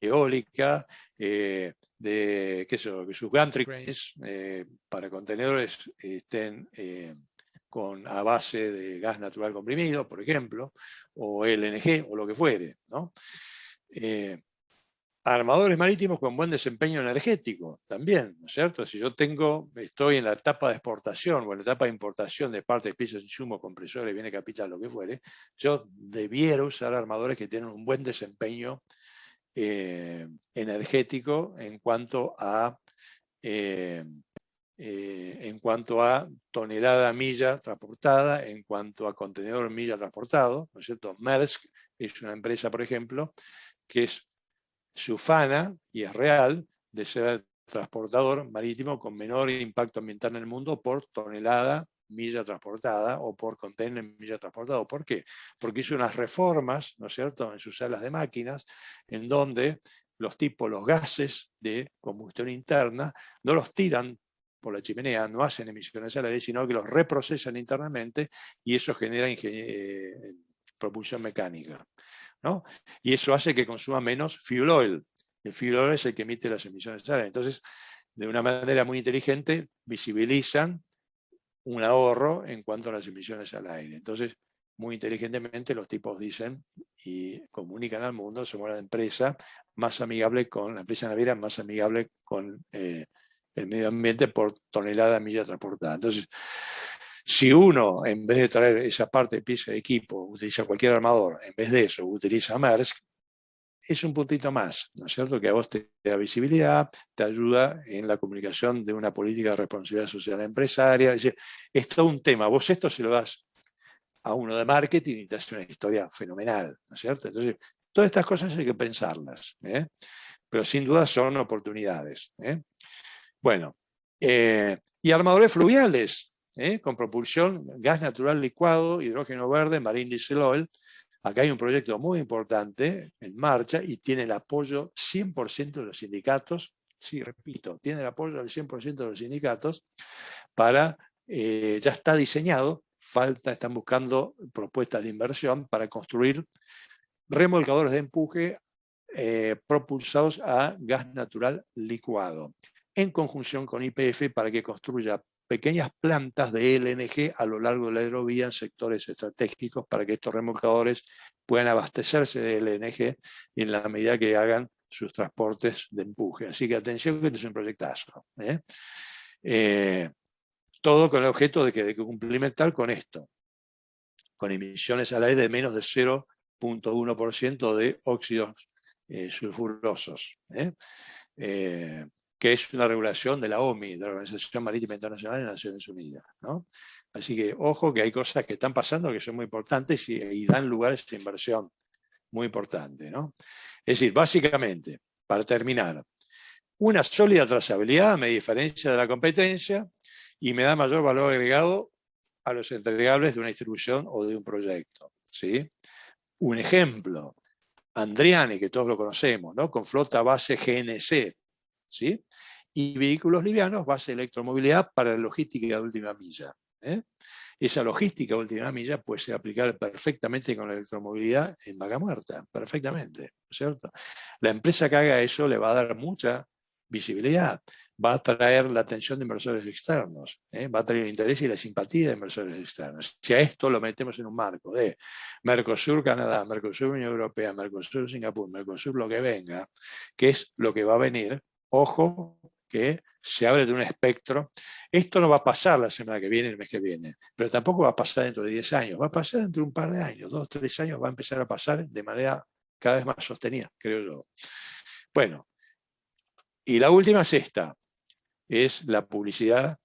eólica, de qué sé yo, que sus gantry cranes para contenedores estén a base de gas natural comprimido, por ejemplo, o LNG, o lo que fuere, ¿no? Armadores marítimos con buen desempeño energético, también, ¿no es cierto? Si yo estoy en la etapa de exportación o en la etapa de importación de partes, piezas, insumos, compresores, bienes capital, lo que fuere, yo debiera usar armadores que tienen un buen desempeño energético en cuanto a tonelada milla transportada, en cuanto a contenedor milla transportado, ¿no es cierto? Maersk es una empresa, por ejemplo, que es su fana, y es real, de ser el transportador marítimo con menor impacto ambiental en el mundo por tonelada milla transportada o por container milla transportado. ¿Por qué? Porque hizo unas reformas, ¿no es cierto?, en sus salas de máquinas, en donde los gases de combustión interna no los tiran por la chimenea, no hacen emisiones al aire, sino que los reprocesan internamente y eso genera propulsión mecánica, ¿no? Y eso hace que consuma menos fuel oil. El fuel oil es el que emite las emisiones al aire. Entonces, de una manera muy inteligente, visibilizan un ahorro en cuanto a las emisiones al aire. Entonces, muy inteligentemente los tipos dicen y comunican al mundo: somos la empresa más amigable la empresa naviera más amigable con el medio ambiente por tonelada milla transportada. Entonces, si uno, en vez de traer esa parte de pieza de equipo, utiliza cualquier armador, en vez de eso utiliza Maersk, es un puntito más, ¿no es cierto?, que a vos te da visibilidad, te ayuda en la comunicación de una política de responsabilidad social empresaria. Es decir, es todo un tema. Vos esto se lo das a uno de marketing y te hace una historia fenomenal, ¿no es cierto? Entonces, todas estas cosas hay que pensarlas, pero sin duda son oportunidades. Bueno, y armadores fluviales, con propulsión, gas natural licuado, hidrógeno verde, marine diesel oil. Acá hay un proyecto muy importante en marcha y tiene el apoyo 100% de los sindicatos. Sí, repito, tiene el apoyo del 100% de los sindicatos para, ya está diseñado, están buscando propuestas de inversión para construir remolcadores de empuje propulsados a gas natural licuado, en conjunción con YPF, para que construya pequeñas plantas de LNG a lo largo de la hidrovía en sectores estratégicos para que estos remolcadores puedan abastecerse de LNG en la medida que hagan sus transportes de empuje. Así que atención, que este es un proyectazo. Todo con el objeto de que cumplimentar con esto, con emisiones al aire de menos de 0.1% de óxidos sulfurosos, que es una regulación de la OMI, de la Organización Marítima Internacional de Naciones Unidas, ¿no? Así que ojo que hay cosas que están pasando que son muy importantes y dan lugar a esa inversión muy importante, ¿no? Es decir, básicamente, para terminar, una sólida trazabilidad me diferencia de la competencia y me da mayor valor agregado a los entregables de una distribución o de un proyecto, ¿sí? Un ejemplo, Andriani, que todos lo conocemos, ¿no? Con flota base GNC, ¿sí? Y vehículos livianos base electromovilidad para la logística de última milla. Esa logística de última milla puede ser aplicable perfectamente con la electromovilidad en Vaca Muerta, perfectamente, ¿cierto? La empresa que haga eso le va a dar mucha visibilidad, va a atraer la atención de inversores externos, va a traer el interés y la simpatía de inversores externos. Si a esto lo metemos en un marco de Mercosur, Canadá, Mercosur, Unión Europea, Mercosur, Singapur, Mercosur, lo que venga, que es lo que va a venir, ojo, que se abre de un espectro. Esto no va a pasar la semana que viene, el mes que viene, pero tampoco va a pasar dentro de 10 años, va a pasar dentro de un par de años, 2, 3 años, va a empezar a pasar de manera cada vez más sostenida, creo yo. Bueno, y la última es esta, es la publicidad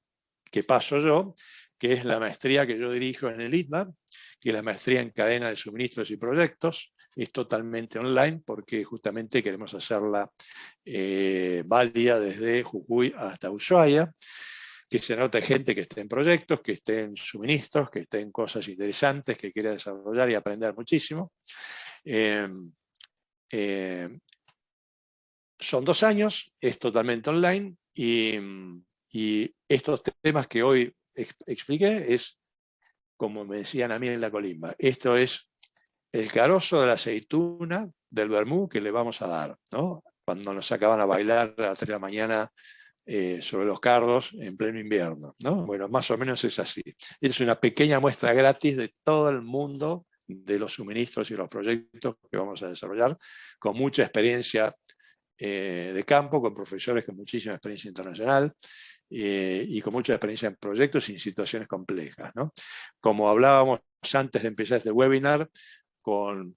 que paso yo, que es la maestría que yo dirijo en el ITMA, que es la maestría en cadena de suministros y proyectos. Es totalmente online porque justamente queremos hacerla válida desde Jujuy hasta Ushuaia, que se note gente que esté en proyectos, que esté en suministros, que esté en cosas interesantes, que quiera desarrollar y aprender muchísimo. Son 2 años, es totalmente online y estos temas que hoy expliqué es, como me decían a mí en la colimba, esto es el carozo de la aceituna del vermú que le vamos a dar, ¿no? Cuando nos sacaban a bailar a las 3 de la mañana sobre los cardos en pleno invierno, ¿no? Bueno, más o menos es así. Es una pequeña muestra gratis de todo el mundo de los suministros y los proyectos que vamos a desarrollar, con mucha experiencia de campo, con profesores con muchísima experiencia internacional y con mucha experiencia en proyectos y en situaciones complejas, ¿no? Como hablábamos antes de empezar este webinar con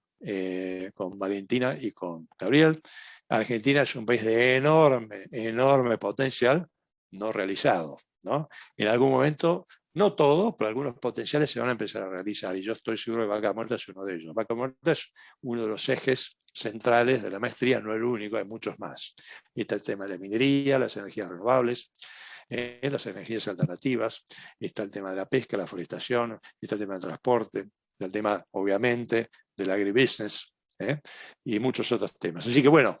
Valentina y con Gabriel, Argentina es un país de enorme potencial no realizado, ¿no? En algún momento, no todos, pero algunos potenciales se van a empezar a realizar y yo estoy seguro que Vaca Muerta es uno de ellos. Vaca Muerta es uno de los ejes centrales de la maestría, no el único, hay muchos más. Y está el tema de la minería, las energías renovables, las energías alternativas, está el tema de la pesca, la forestación, está el tema del transporte, está el tema, obviamente, del agribusiness, y muchos otros temas. Así que bueno,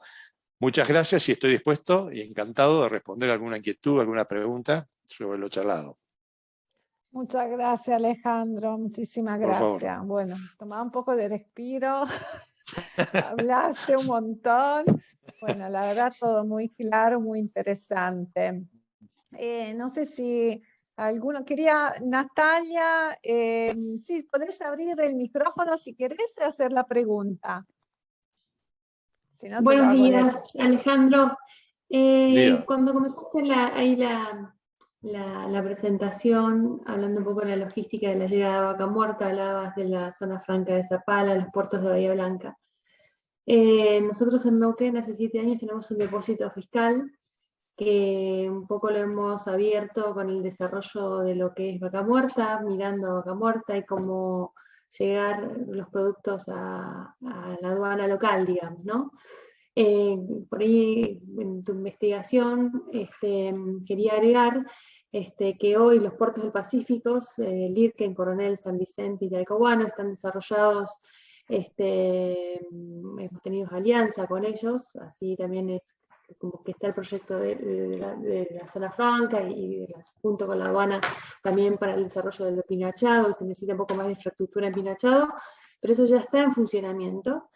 muchas gracias y estoy dispuesto y encantado de responder alguna inquietud, alguna pregunta sobre lo charlado. Muchas gracias, Alejandro, muchísimas gracias. Bueno, tomá un poco de respiro, hablaste un montón. Bueno, la verdad todo muy claro, muy interesante. No sé si alguno quería, Natalia, sí, podés abrir el micrófono si querés hacer la pregunta. Si no, buenos días, Alejandro. Cuando comenzaste la presentación, hablando un poco de la logística de la llegada de Vaca Muerta, hablabas de la zona franca de Zapala, los puertos de Bahía Blanca. Nosotros en Neuquén hace 7 años tenemos un depósito fiscal que un poco lo hemos abierto con el desarrollo de lo que es Vaca Muerta, mirando a Vaca Muerta y cómo llegar los productos a la aduana local, digamos, ¿no? Por ahí en tu investigación quería agregar que hoy los puertos del Pacífico, Lirken, Coronel, San Vicente y Talcahuano están desarrollados, hemos tenido alianza con ellos, así también es como que está el proyecto de la zona franca y junto con la aduana también para el desarrollo del Pinachado, y se necesita un poco más de infraestructura en Pinachado, pero eso ya está en funcionamiento.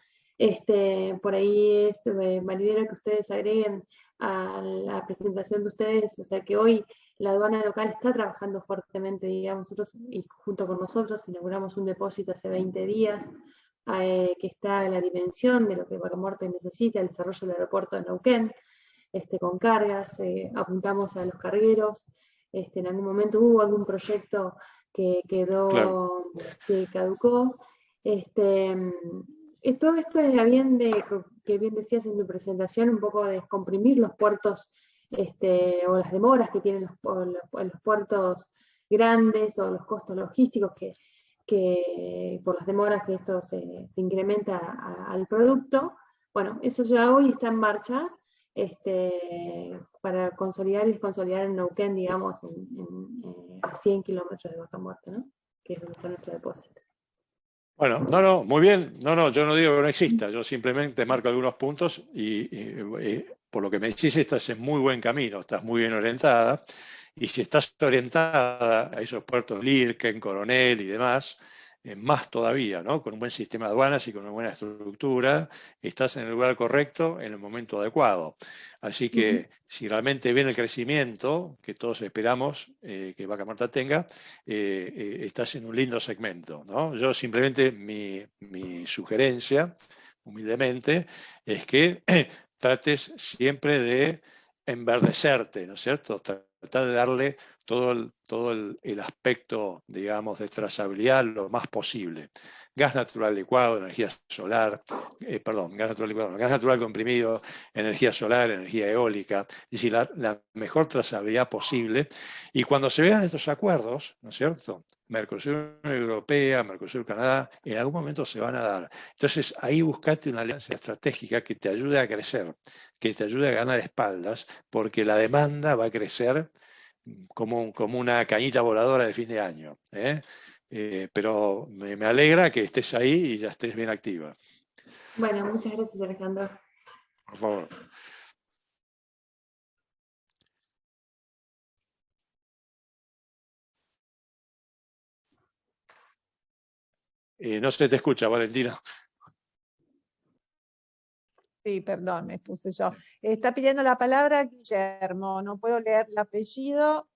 Por ahí es validero que ustedes agreguen a la presentación de ustedes, o sea que hoy la aduana local está trabajando fuertemente, digamos, nosotros, y junto con nosotros inauguramos un depósito hace 20 días, que está en la dimensión de lo que Vaca Muerta necesita, el desarrollo del aeropuerto de Neuquén, con cargas, apuntamos a los cargueros, en algún momento hubo algún proyecto que quedó, claro, que caducó, todo esto es que bien decías en tu presentación, un poco de descomprimir los puertos o las demoras que tienen los puertos grandes o los costos logísticos que por las demoras que esto se incrementa al producto. Bueno, eso ya hoy está en marcha para consolidar y desconsolidar en Neuquén, digamos, a 100 kilómetros de Vaca Muerta, ¿no? Que es donde está nuestro depósito. Bueno, no, muy bien. No, yo no digo que no exista, yo simplemente marco algunos puntos y por lo que me decís, estás en muy buen camino, estás muy bien orientada. Y si estás orientada a esos puertos Lirken, Coronel y demás, más todavía, ¿no? Con un buen sistema de aduanas y con una buena estructura, estás en el lugar correcto en el momento adecuado. Así que si realmente viene el crecimiento que todos esperamos que Vaca Muerta tenga, estás en un lindo segmento, ¿no? Yo simplemente mi sugerencia, humildemente, es que trates siempre de enverdecerte, ¿no es cierto? Tratar de darle todo el aspecto, digamos, de trazabilidad lo más posible. Gas natural licuado, energía solar, gas natural comprimido, energía solar, energía eólica, es decir, la mejor trazabilidad posible. Y cuando se vean estos acuerdos, ¿no es cierto? Mercosur Europea, Mercosur Canadá, en algún momento se van a dar. Entonces, ahí buscate una alianza estratégica que te ayude a crecer, que te ayude a ganar espaldas, porque la demanda va a crecer como una cañita voladora de fin de año. Pero me alegra que estés ahí y ya estés bien activa. Bueno, muchas gracias, Alejandro. Por favor. No se te escucha, Valentina. Sí, perdón, me puse yo. Está pidiendo la palabra Guillermo. No puedo leer el apellido,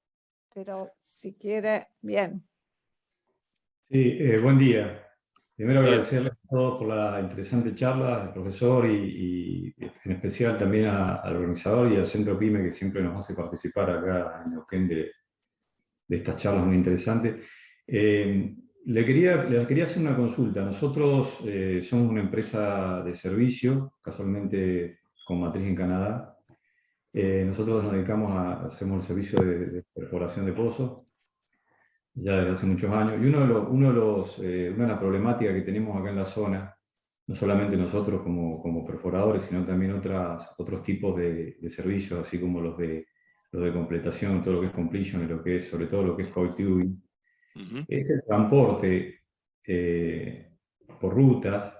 pero si quiere, bien. Sí, buen día. Primero agradecerles a todos por la interesante charla, al profesor y en especial también al organizador y al Centro PYME que siempre nos hace participar acá en Neuquén de estas charlas muy interesantes. Le quería hacer una consulta. Nosotros somos una empresa de servicio, casualmente con matriz en Canadá. Nosotros nos dedicamos hacemos el servicio de perforación de pozos ya desde hace muchos años. Y una de las problemáticas que tenemos acá en la zona, no solamente nosotros como perforadores, sino también otros tipos de servicios, así como los de completación, todo lo que es completion y sobre todo lo que es coil tubing, es el transporte por rutas.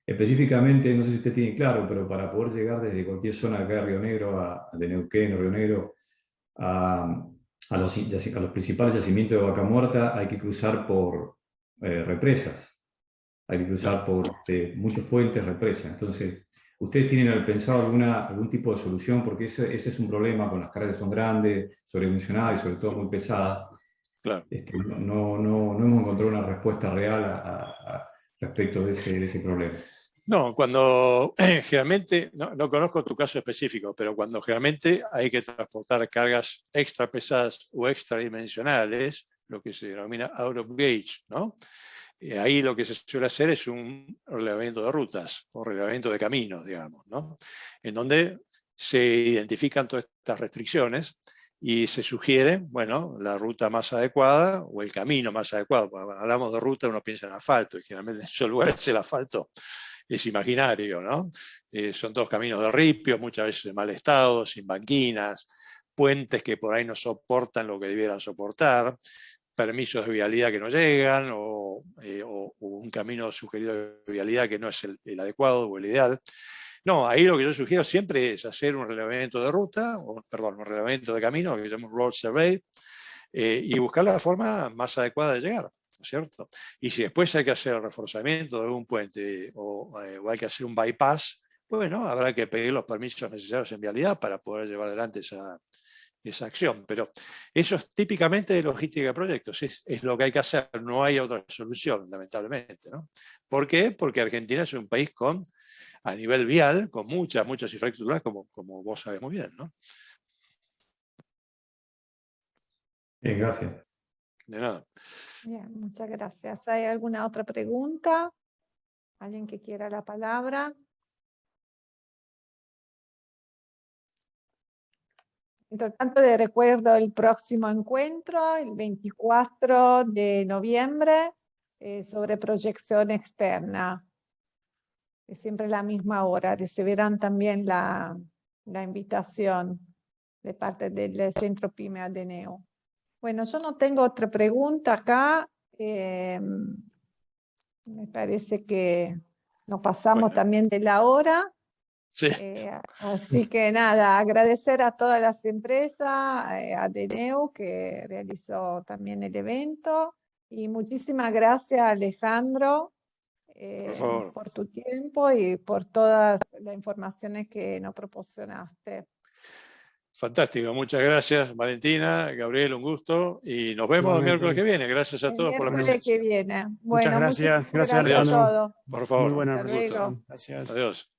Específicamente, no sé si usted tiene claro, pero para poder llegar desde cualquier zona acá de Río Negro, de Neuquén o Río Negro, a los principales yacimientos de Vaca Muerta hay que cruzar por represas, hay que cruzar por muchos puentes, represas. Entonces, ¿ustedes tienen pensado algún tipo de solución? Porque ese es un problema con las cargas que son grandes, sobredimensionadas y sobre todo muy pesadas. Claro. No hemos encontrado una respuesta real respecto de ese problema. No, cuando generalmente, no conozco tu caso específico, pero cuando generalmente hay que transportar cargas extra pesadas o extradimensionales, lo que se denomina out of gauge, ¿no? Ahí lo que se suele hacer es un relevamiento de rutas o relevamiento de caminos, digamos, ¿no? En donde se identifican todas estas restricciones y se sugiere, bueno, la ruta más adecuada o el camino más adecuado. Cuando hablamos de ruta uno piensa en asfalto y generalmente en esos lugares el asfalto es imaginario, ¿no? Son todos caminos de ripio, muchas veces en mal estado, sin banquinas, puentes que por ahí no soportan lo que debieran soportar, permisos de vialidad que no llegan o un camino sugerido de vialidad que no es el adecuado o el ideal. No, ahí lo que yo sugiero siempre es hacer un relevamiento de ruta, un relevamiento de camino, que se llama un road survey, y buscar la forma más adecuada de llegar, ¿no es cierto? Y si después hay que hacer el reforzamiento de algún puente o hay que hacer un bypass, bueno, habrá que pedir los permisos necesarios en vialidad para poder llevar adelante esa acción. Pero eso es típicamente de logística de proyectos, es lo que hay que hacer, no hay otra solución, lamentablemente, ¿no? ¿Por qué? Porque Argentina es un país a nivel vial, con muchas infraestructuras, como vos sabés muy bien, ¿no? Bien, gracias. De nada. Bien, muchas gracias. ¿Hay alguna otra pregunta? ¿Alguien que quiera la palabra? Entre tanto, de recuerdo el próximo encuentro, el 24 de noviembre, sobre proyección externa. Es siempre la misma hora. Recibirán también la invitación de parte del Centro PYME Adeneu. Bueno, yo no tengo otra pregunta acá. Me parece que nos pasamos también de la hora. Sí. Así que nada, agradecer a todas las empresas, a Adeneu que realizó también el evento, y muchísimas gracias, Alejandro, por tu tiempo y por todas las informaciones que nos proporcionaste. Fantástico, muchas gracias Valentina, Gabriel, un gusto, y nos vemos el miércoles que viene. Gracias a todos por la presencia. Que viene. Bueno, muchas gracias. Gracias a todos. Por favor. Muy buena Hasta luego. Gracias. Adiós.